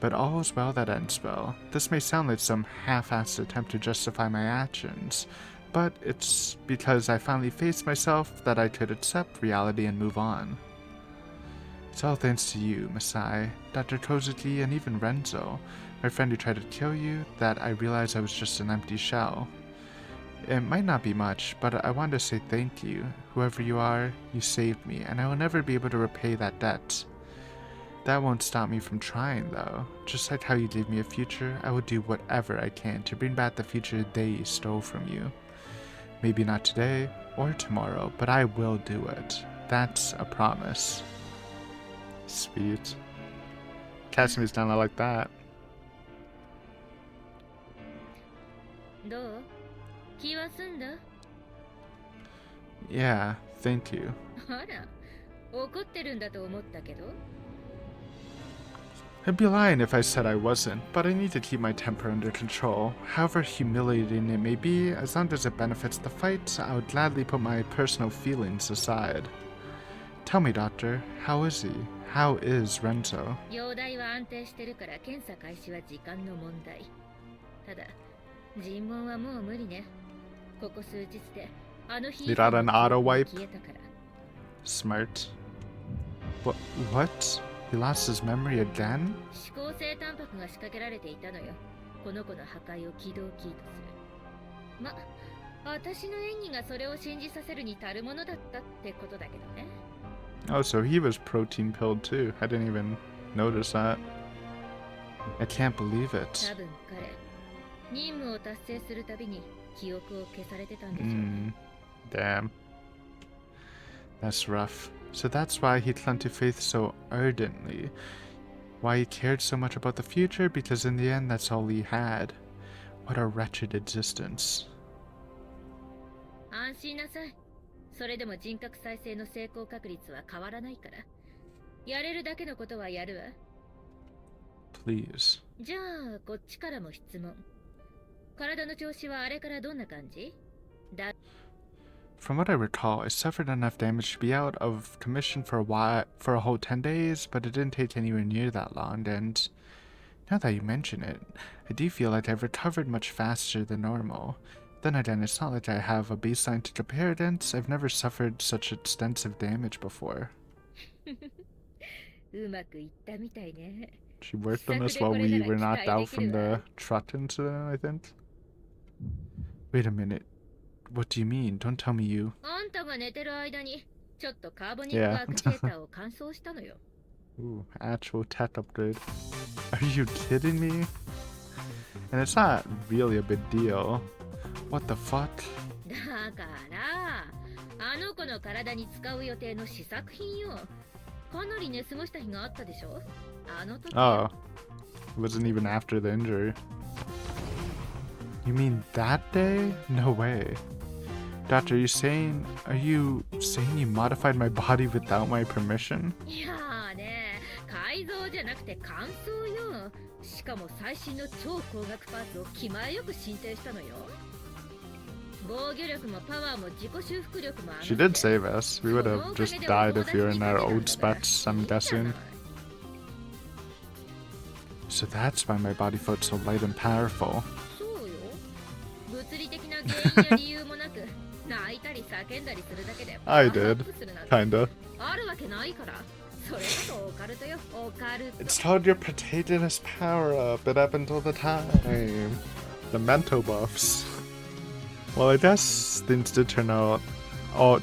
But all is well that ends well. This may sound like some half-assed attempt to justify my actions, but it's because I finally faced myself that I could accept reality and move on. It's all thanks to you, Masai, Dr. Kozuki, and even Renzo, my friend who tried to kill you, that I realized I was just an empty shell. It might not be much, but I want to say thank you. Whoever you are, you saved me, and I will never be able to repay that debt. That won't stop me from trying, though. Just like how you gave me a future, I will do whatever I can to bring back the future they stole from you. Maybe not today or tomorrow, but I will do it. That's a promise. Sweet. Casimir's kind of like that. どう？気は済んだ？ Yeah, thank you. あら、怒ってるんだと思ったけど。 I'd be lying if I said I wasn't, but I need to keep my temper under control. However humiliating it may be, as long as it benefits the fight, I would gladly put my personal feelings aside. Tell me, Doctor, how is he? How is Renzo? 容体は安定してるから検査開始は時間の問題。ただ、尋問はもう無理ね。ここ数日であの日 You got an auto wipe? 消えたから。 Smart. What? He lost his memory again? 指向性タンパクが仕掛けられていたのよ。この子の破壊を起動キーとする。ま、私の演技がそれを信じさせるに足るものだったってことだけどね。 Oh, so he was protein pilled too. I didn't even notice that. I can't believe it. 多分彼、任務を達成するたびに記憶を消されてたんでしょうね。Damn. That's rough. So that's why he clung to faith so ardently. Why he cared so much about the future, because in the end that's all he had. What a wretched existence. 安心なさい。それでも人格再生の成功確率は変わらないから。やれるだけのことはやるわ。Please. じゃあ、こっちからも質問。体の調子はあれからどんな感じ？ From what I recall, I suffered enough damage to be out of commission for a whole 10 days, but it didn't take anywhere near that long, and now that you mention it, I do feel like I've recovered much faster than normal. Then again, it's not like I have a baseline to compare against. I've never suffered such extensive damage before. うまくいったみたいね。 She worked on us while we were knocked out from the truck incident, I think. Wait a minute. What do you mean? Don't tell me you... あんたが寝てる間にちょっとカーボニックアクチュエーターを乾燥したのよ。 Ooh, actual tech upgrade. Are you kidding me? And it's not really a big deal. What the fuck? だからあの子の体に使う予定の試作品よ。かなり寝過ごした日があったでしょ。あの時。Oh, it wasn't even after the injury. You mean that day? No way. Doctor, are you saying you modified my body without my permission? いやーね、改造じゃなくて乾燥よ。しかも最新の超光学パーツを気前よく進呈したのよ。防御力もパワーも自己修復力もある。 She did save us. We would have just died if we were in our old specs, I'm guessing. So that's why my body felt so light and powerful. そうよ。物理的な原因や理由もなく泣いたり叫んだりするだけで I did. Kinda. あるわけないから。それこそオカルトよ。オカルト。 It's called your protagonist power up. It happened all the time. The mental buffs. Well, I guess things did turn out all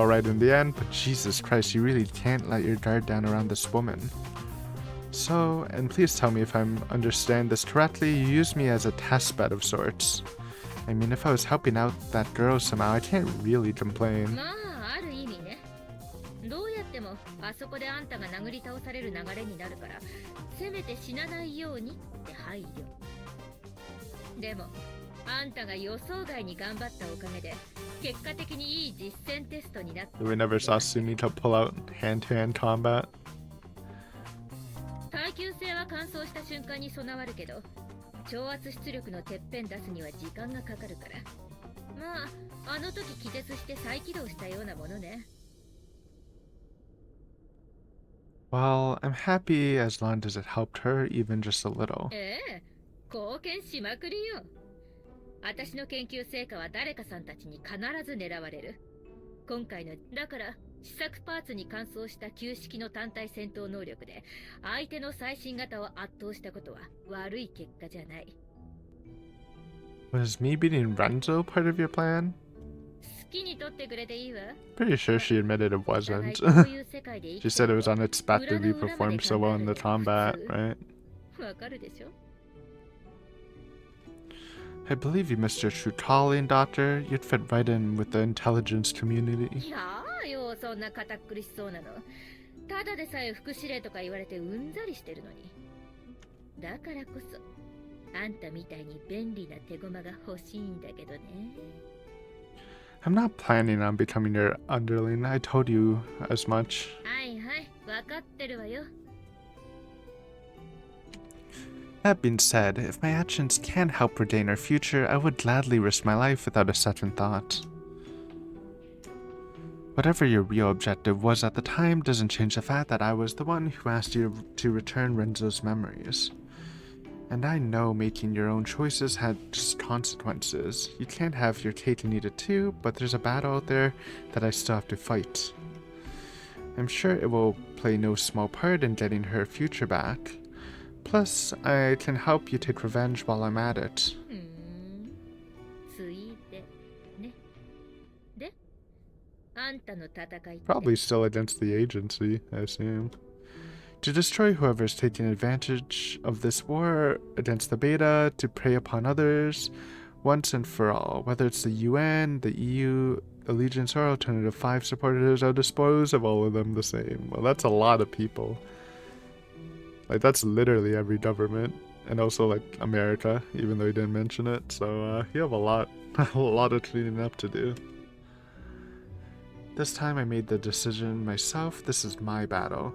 right in the end, but Jesus Christ, you really can't let your guard down around this woman. So, and please tell me if I'm understand this correctly, you used me as a test bed of sorts. I mean, if I was helping out that girl somehow, I can't really complain. まあある意味ね。どうやってもあそこであんたが殴り倒される流れになるから、せめて死なないようにって配慮。でもあんたが予想外に頑張ったおかげで結果的にいい実戦テストになった。 We never saw Sunita pull out hand-to-hand combat. 耐久性は乾燥した瞬間に備わるけど、超圧出力のてっぺん出すには時間がかかるから。まああの時気絶して再起動したようなものね。 Well, I'm happy as long as it helped her, even just a little. ええ、貢献しまくりよ。私の研究成果は誰かさんたちに必ず狙われる。今回のだから試作パーツに乾燥した旧式の単体戦闘能力で相手の最新型を圧倒したことは悪い結果じゃない。 Was me beating Renzo part of your plan? 好きにとってくれていいわ。 Pretty sure she admitted it wasn't. She said it was unexpected you performed so well in the combat, right? わかるでしょ。 I believe you missed your true calling, Doctor. You'd fit right in with the intelligence community. いやーよ、そんな堅苦しそうなの。ただでさえ副司令とか言われてうんざりしてるのに。だからこそあんたみたいに便利な手駒が欲しいんだけどね。 I'm not planning on becoming your underling. I told you as much. はいはい、わかってるわよ。 That being said, if my actions can help regain our future, I would gladly risk my life without a second thought. Whatever your real objective was at the time doesn't change the fact that I was the one who asked you to return Renzo's memories. And I know making your own choices had consequences. You can't have your cake and eat it too, but there's a battle out there that I still have to fight. I'm sure it will play no small part in getting her future back. Plus, I can help you take revenge while I'm at it. ついでね。で、あんたの戦いって Probably still against the agency, I assume. To destroy whoever is taking advantage of this war against the beta, to prey upon others, once and for all. Whether it's the UN, the EU, Allegiance, or Alternative 5 supporters, I'll dispose of all of them the same. Well, that's a lot of people. Like, that's literally every government. And also, like, America, even though he didn't mention it. So, you have a lot of cleaning up to do. This time I made the decision myself. This is my battle.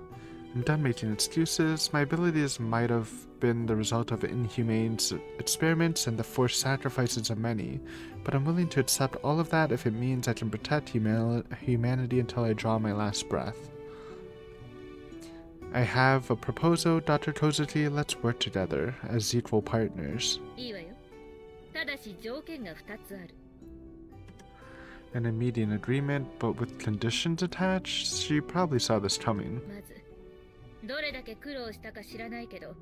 I'm done making excuses. My abilities might have been the result of inhumane experiments and the forced sacrifices of many, but I'm willing to accept all of that if it means I can protect humanity until I draw my last breath. I have a proposal, Dr. Kozuki. Let's work together as equal partners. いいわよ。ただし条件が2つある。An immediate agreement, but with conditions attached? She probably saw this coming. まずどれだけ苦労したか知らないけど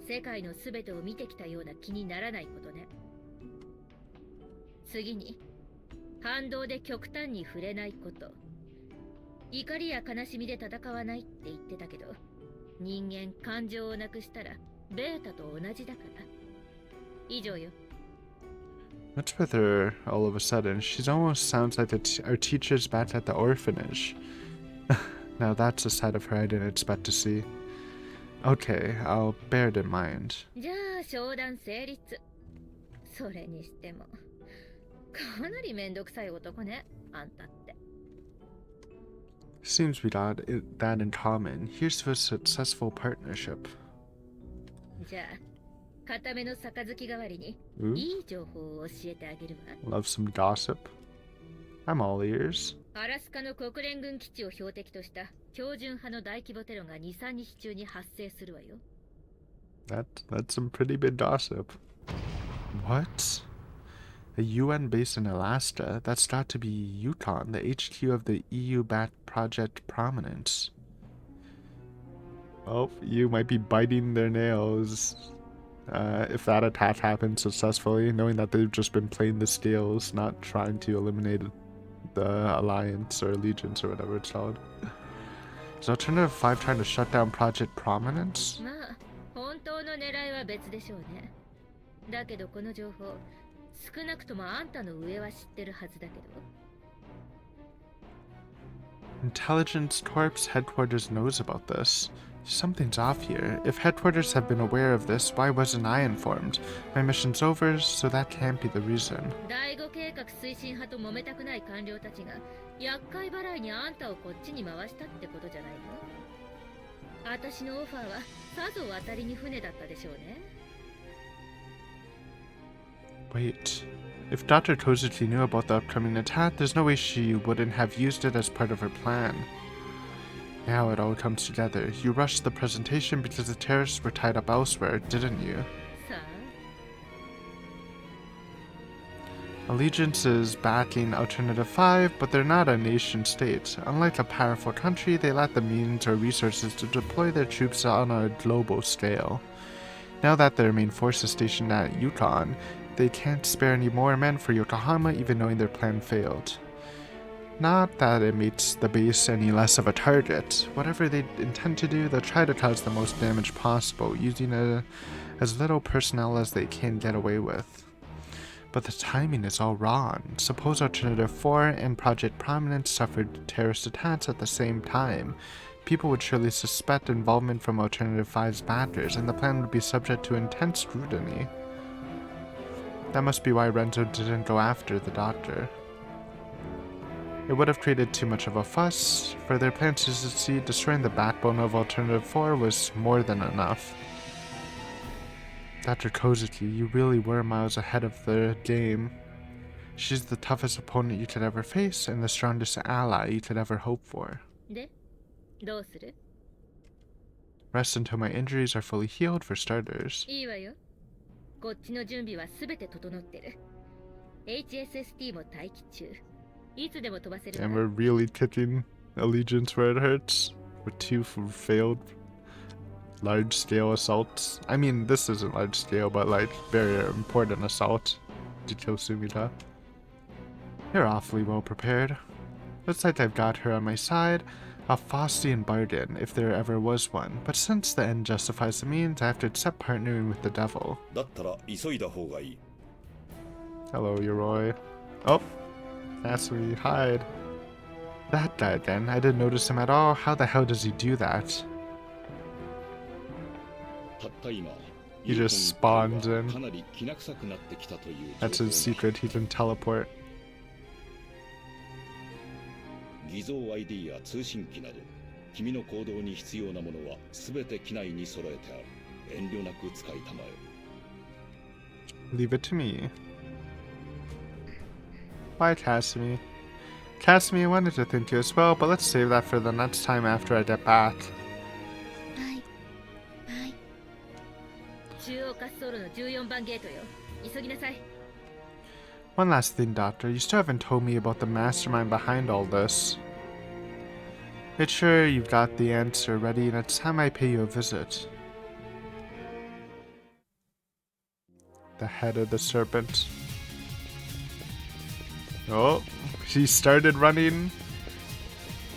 世界の全てを見てきたような気にならないことね。次に反動で極端に触れないこと。怒りや悲しみで戦わないって言ってたけど人間感情をなくしたらベータと同じだから。以上よ。 What's with her all of a sudden? She almost sounds like our teachers back at the orphanage. Now that's a side of her I didn't expect to see. Okay, I'll bear it in mind. じゃあ商談成立。それにしてもかなりめんどくさい男ね、あんたって。 Seems we got that in common. Here's to a successful partnership. じゃあ固めの杯代わりに Ooh, いい情報を教えてあげるわ。 love some gossip. I'm all ears. アラスカの国連軍基地を標的とした標準派の大規模テロが 2、3日中に発生するわよ。 That's some pretty big gossip. What? A UN base in Alaska? That's got to be Yukon, the HQ of the EU-backed Project Prominence. Oh, you might be biting their nails. If that attack happens successfully, knowing that they've just been playing the scales, not trying to eliminate the alliance or allegiance or whatever it's called. Is Alternative 5 trying to shut down Project Prominence? まあ本当の狙いは別でしょうね。だけどこの情報少なくともあんたの上は知ってるはずだけど。 Intelligence Corps headquarters knows about this. Something's off here. If headquarters have been aware of this, why wasn't I informed? My mission's over, so that can't be the reason. 第5計画推進派と揉めたくない官僚たちが厄介払いにあんたをこっちに回したってことじゃないの。私のオファーはさぞ渡りに船だったでしょうね。 Wait. If Dr. Kozuki knew about the upcoming attack, there's no way she wouldn't have used it as part of her plan. Now it all comes together. You rushed the presentation because the terrorists were tied up elsewhere, didn't you? さあ Allegiance is backing Alternative 5, but they're not a nation state. Unlike a powerful country, they lack the means or resources to deploy their troops on a global scale. Now that their main force is stationed at Yukon, they can't spare any more men for Yokohama even knowing their plan failed. Not that it makes the base any less of a target. Whatever they intend to do, they'll try to cause the most damage possible, using as little personnel as they can get away with. But the timing is all wrong. Suppose Alternative 4 and Project Prominence suffered terrorist attacks at the same time. People would surely suspect involvement from Alternative 5's backers, and the plan would be subject to intense scrutiny. That must be why Renzo didn't go after the doctor. It would have created too much of a fuss. For their plans to succeed, destroying the backbone of Alternative 4 was more than enough. Dr. Kozuki, you really were miles ahead of the game. She's the toughest opponent you could ever face, and the strongest ally you could ever hope for. でどうする？ Rest until my injuries are fully healed, for starters. いいわよ。こっちの準備はすべて整ってる。HSST も待機中。いつでも飛ばせるわ。 And we're really kicking Allegiance where it hurts, with 2 failed large-scale assaults. I mean, this isn't large-scale, but like very important assault to kill Sumida. You're awfully well prepared. Looks like I've got her on my side. A Faustian bargain, if there ever was one. But since the end justifies the means, I have to accept partnering with the devil. だったら急いだ方がいい。 Hello, Yoroi. Oh, that's me. Hide. That guy again. I didn't notice him at all. How the hell does he do that? たった今、 He just spawns in. かなりきな臭くなってきたという That's his secret. He can teleport. 偽造 ID や通信機など君の行動に必要なものは全て機内に揃えてある。遠慮なく使いたまえ。 Leave it to me. Why Casimir? Casimir, I wanted to thank you as well, but let's save that for the next time after I get back. はいはい。中央滑走路の14番ゲートよ。急ぎなさい。One last thing, Doctor. You still haven't told me about the mastermind behind all this. It's sure you've got the answer ready, and it's time I pay you a visit. The head of the serpent. Oh, she started running.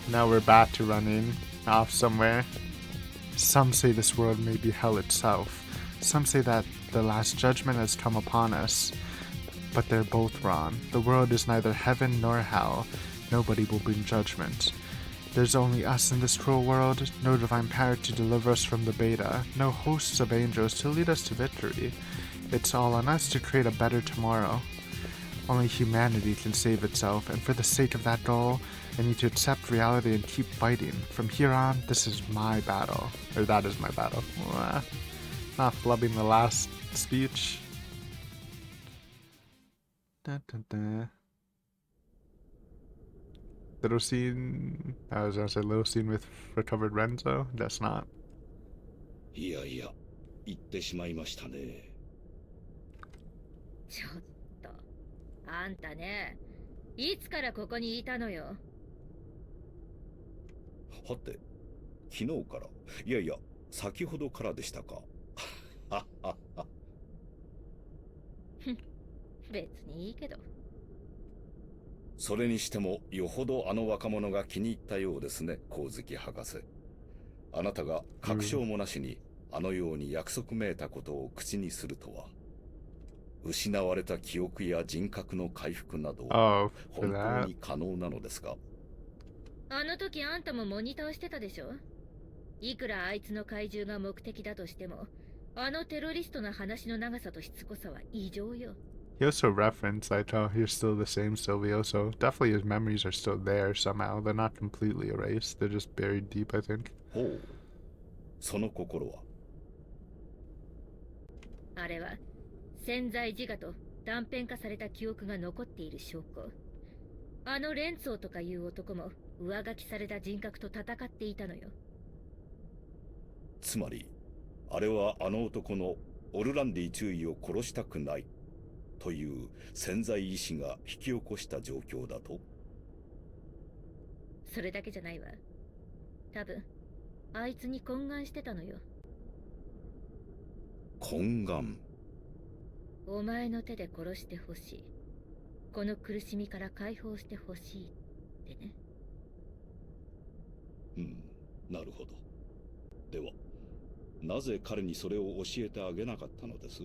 Now we're back to running off somewhere. Some say this world may be hell itself. Some say that the last judgment has come upon us. But they're both wrong. The world is neither heaven nor hell. Nobody will bring judgment. There's only us in this cruel world, no divine power to deliver us from the beta, no hosts of angels to lead us to victory. It's all on us to create a better tomorrow. Only humanity can save itself, and for the sake of that goal, I need to accept reality and keep fighting. From here on, this is my battle. Or that is my battle. Not flubbing the last speech. Dun, dun, dun. Little scene. I was gonna say little scene with recovered Renzo. That's not. いやいや、言ってしまいましたね。ちょっとあんたね、いつからここにいたのよ。はて、昨日から、いやいや、先ほどからでしたか。はっはっは。別にいいけど。それにしても、よほどあの若者が気に入ったようですね、光月博士。あなたが確証もなしに、あのように約束めいたことを口にするとは。失われた記憶や人格の回復など、本当に可能なのですか？あの時あんたもモニターしてたでしょ？いくらあいつの怪獣が目的だとしても、あのテロリストの話の長さとしつこさは異常よ。He also referenced like, oh, you're still the same Silvio, so definitely his memories are still there somehow. They're not completely erased. They're just buried deep, I think. ほう。その心は？あれは潜在自我と断片化された記憶が残っている証拠。あのレンツォーとかいう男も上書きされた人格と戦っていたのよ。つまり、あれはあの男のオルランディ注意を殺したくないという潜在意志が引き起こした状況だと？それだけじゃないわ。多分あいつに懇願してたのよ。懇願？お前の手で殺してほしい。この苦しみから解放してほしいってね。なるほど。では、なぜ彼にそれを教えてあげなかったのです？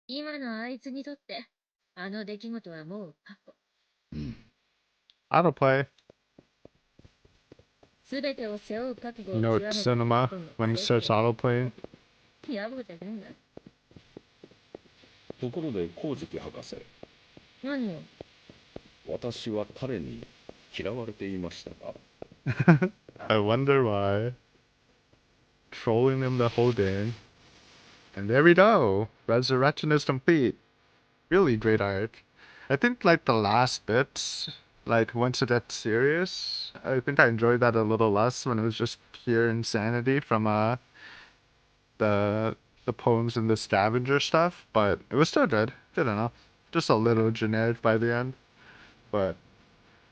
今のあいつにとって、あの出来事はもう過去。Autoplay. すべてを背負う覚悟を Note cinema when it starts autoplaying. やぶじゃねえんだ。ところで光月博士、何よ。私は彼に嫌われていましたか？ I wonder why. Trolling him the whole day. And there we go. Resurrection is complete. Really great arc. I think like the last bits, like once it gets serious, I think I enjoyed that a little less when it was just pure insanity from the the poems and the scavenger stuff, but it was still good. Good enough. Just a little generic by the end. But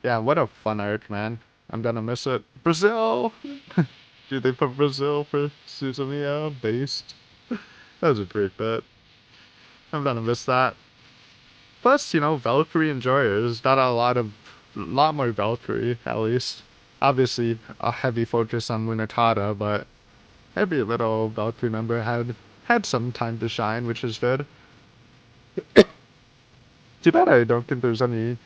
yeah, what a fun arc, man. I'm gonna miss it. Brazil! Dude, they put Brazil for Suzumiya based. That was a great bit. I'm gonna miss that. Plus, you know, Valkyrie Enjoyers got a lot more Valkyrie, at least. Obviously, a heavy focus on Lunatata, but every little Valkyrie member had some time to shine, which is good. Too bad I don't think there's any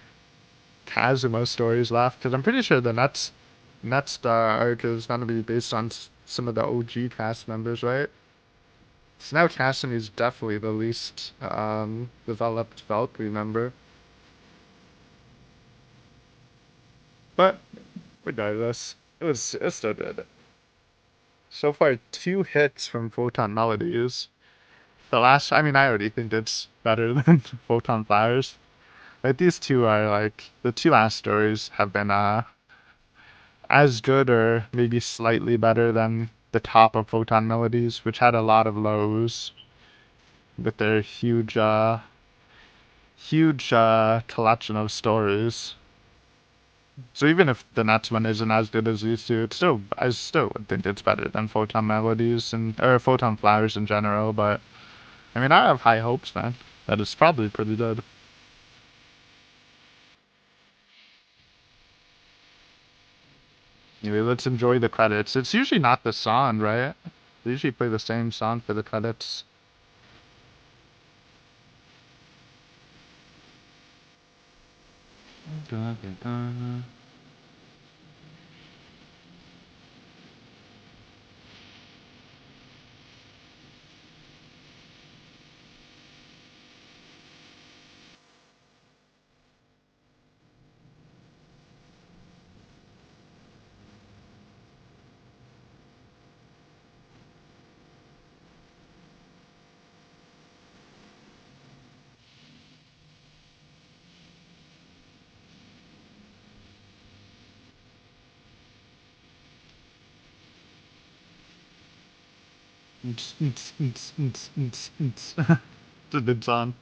Kazuma stories left, because I'm pretty sure the next arc is gonna be based on some of the OG cast members, right? So now Cassidy is definitely the least developed Valkyrie member. But regardless, it's still good. So far, 2 hits from Photonmelodies. The last, I mean, I already think it's better than Photonflowers. Like these two are like the 2 last stories have been as good or maybe slightly better than the top of Photonmelodies, which had a lot of lows with their huge huge collection of stories. So even if the next one isn't as good as these two, I still would think it's better than Photonmelodies or Photonflowers in general. But I mean, I have high hopes, man. That it's probably pretty good. Anyway, let's enjoy the credits. It's usually not the song, right? They usually play the same song for the credits. It's a good song.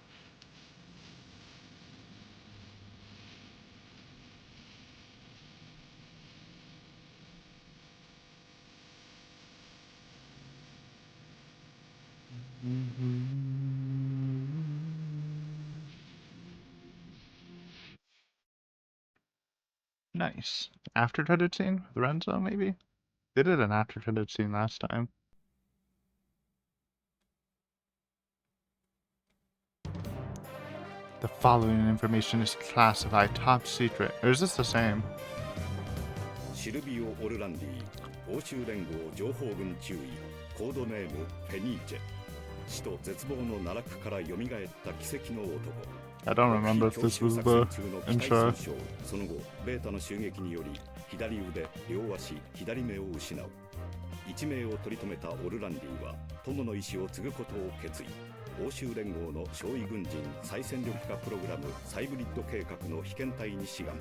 Nice. After credit scene? Lorenzo, maybe? They did an after credit scene last time. The following information is classified top secret. Or is this the same? シルビオ・オルランディ、欧州連合情報軍中尉、コードネームフェニーチェ。死と絶望の奈落から蘇った奇跡の男。I don't remember if this was the intro. その後、ベータの襲撃により左腕、両足、左目を失う。一命を取り留めたオルランディは友の意志を継ぐことを決意。欧州連合の少尉軍人再戦力化プログラムサイブリッド計画の被験体に志願。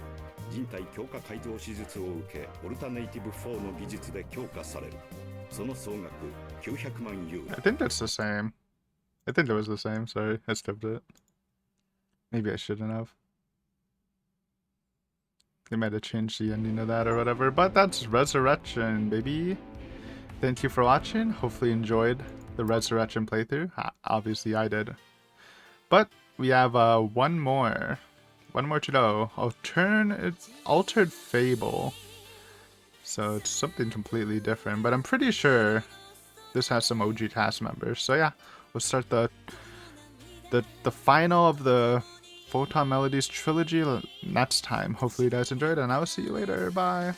人体強化改造手術を受けオルタネイティブ4の技術で強化される。その総額900万ユーロ。 I think that's the same. I think it was the same. Sorry, I skipped it. Maybe I shouldn't have. They might have changed the ending of that or whatever. But that's Resurrection, baby. Thank you for watching. Hopefully you enjoyed the Resurrection playthrough. Obviously I did. But we have one more to go. Altered Fable. So it's something completely different. But I'm pretty sure this has some OG cast members. So yeah, we'll start the final of the Photonmelodies trilogy next time. Hopefully you guys enjoyed, and I will see you later. Bye.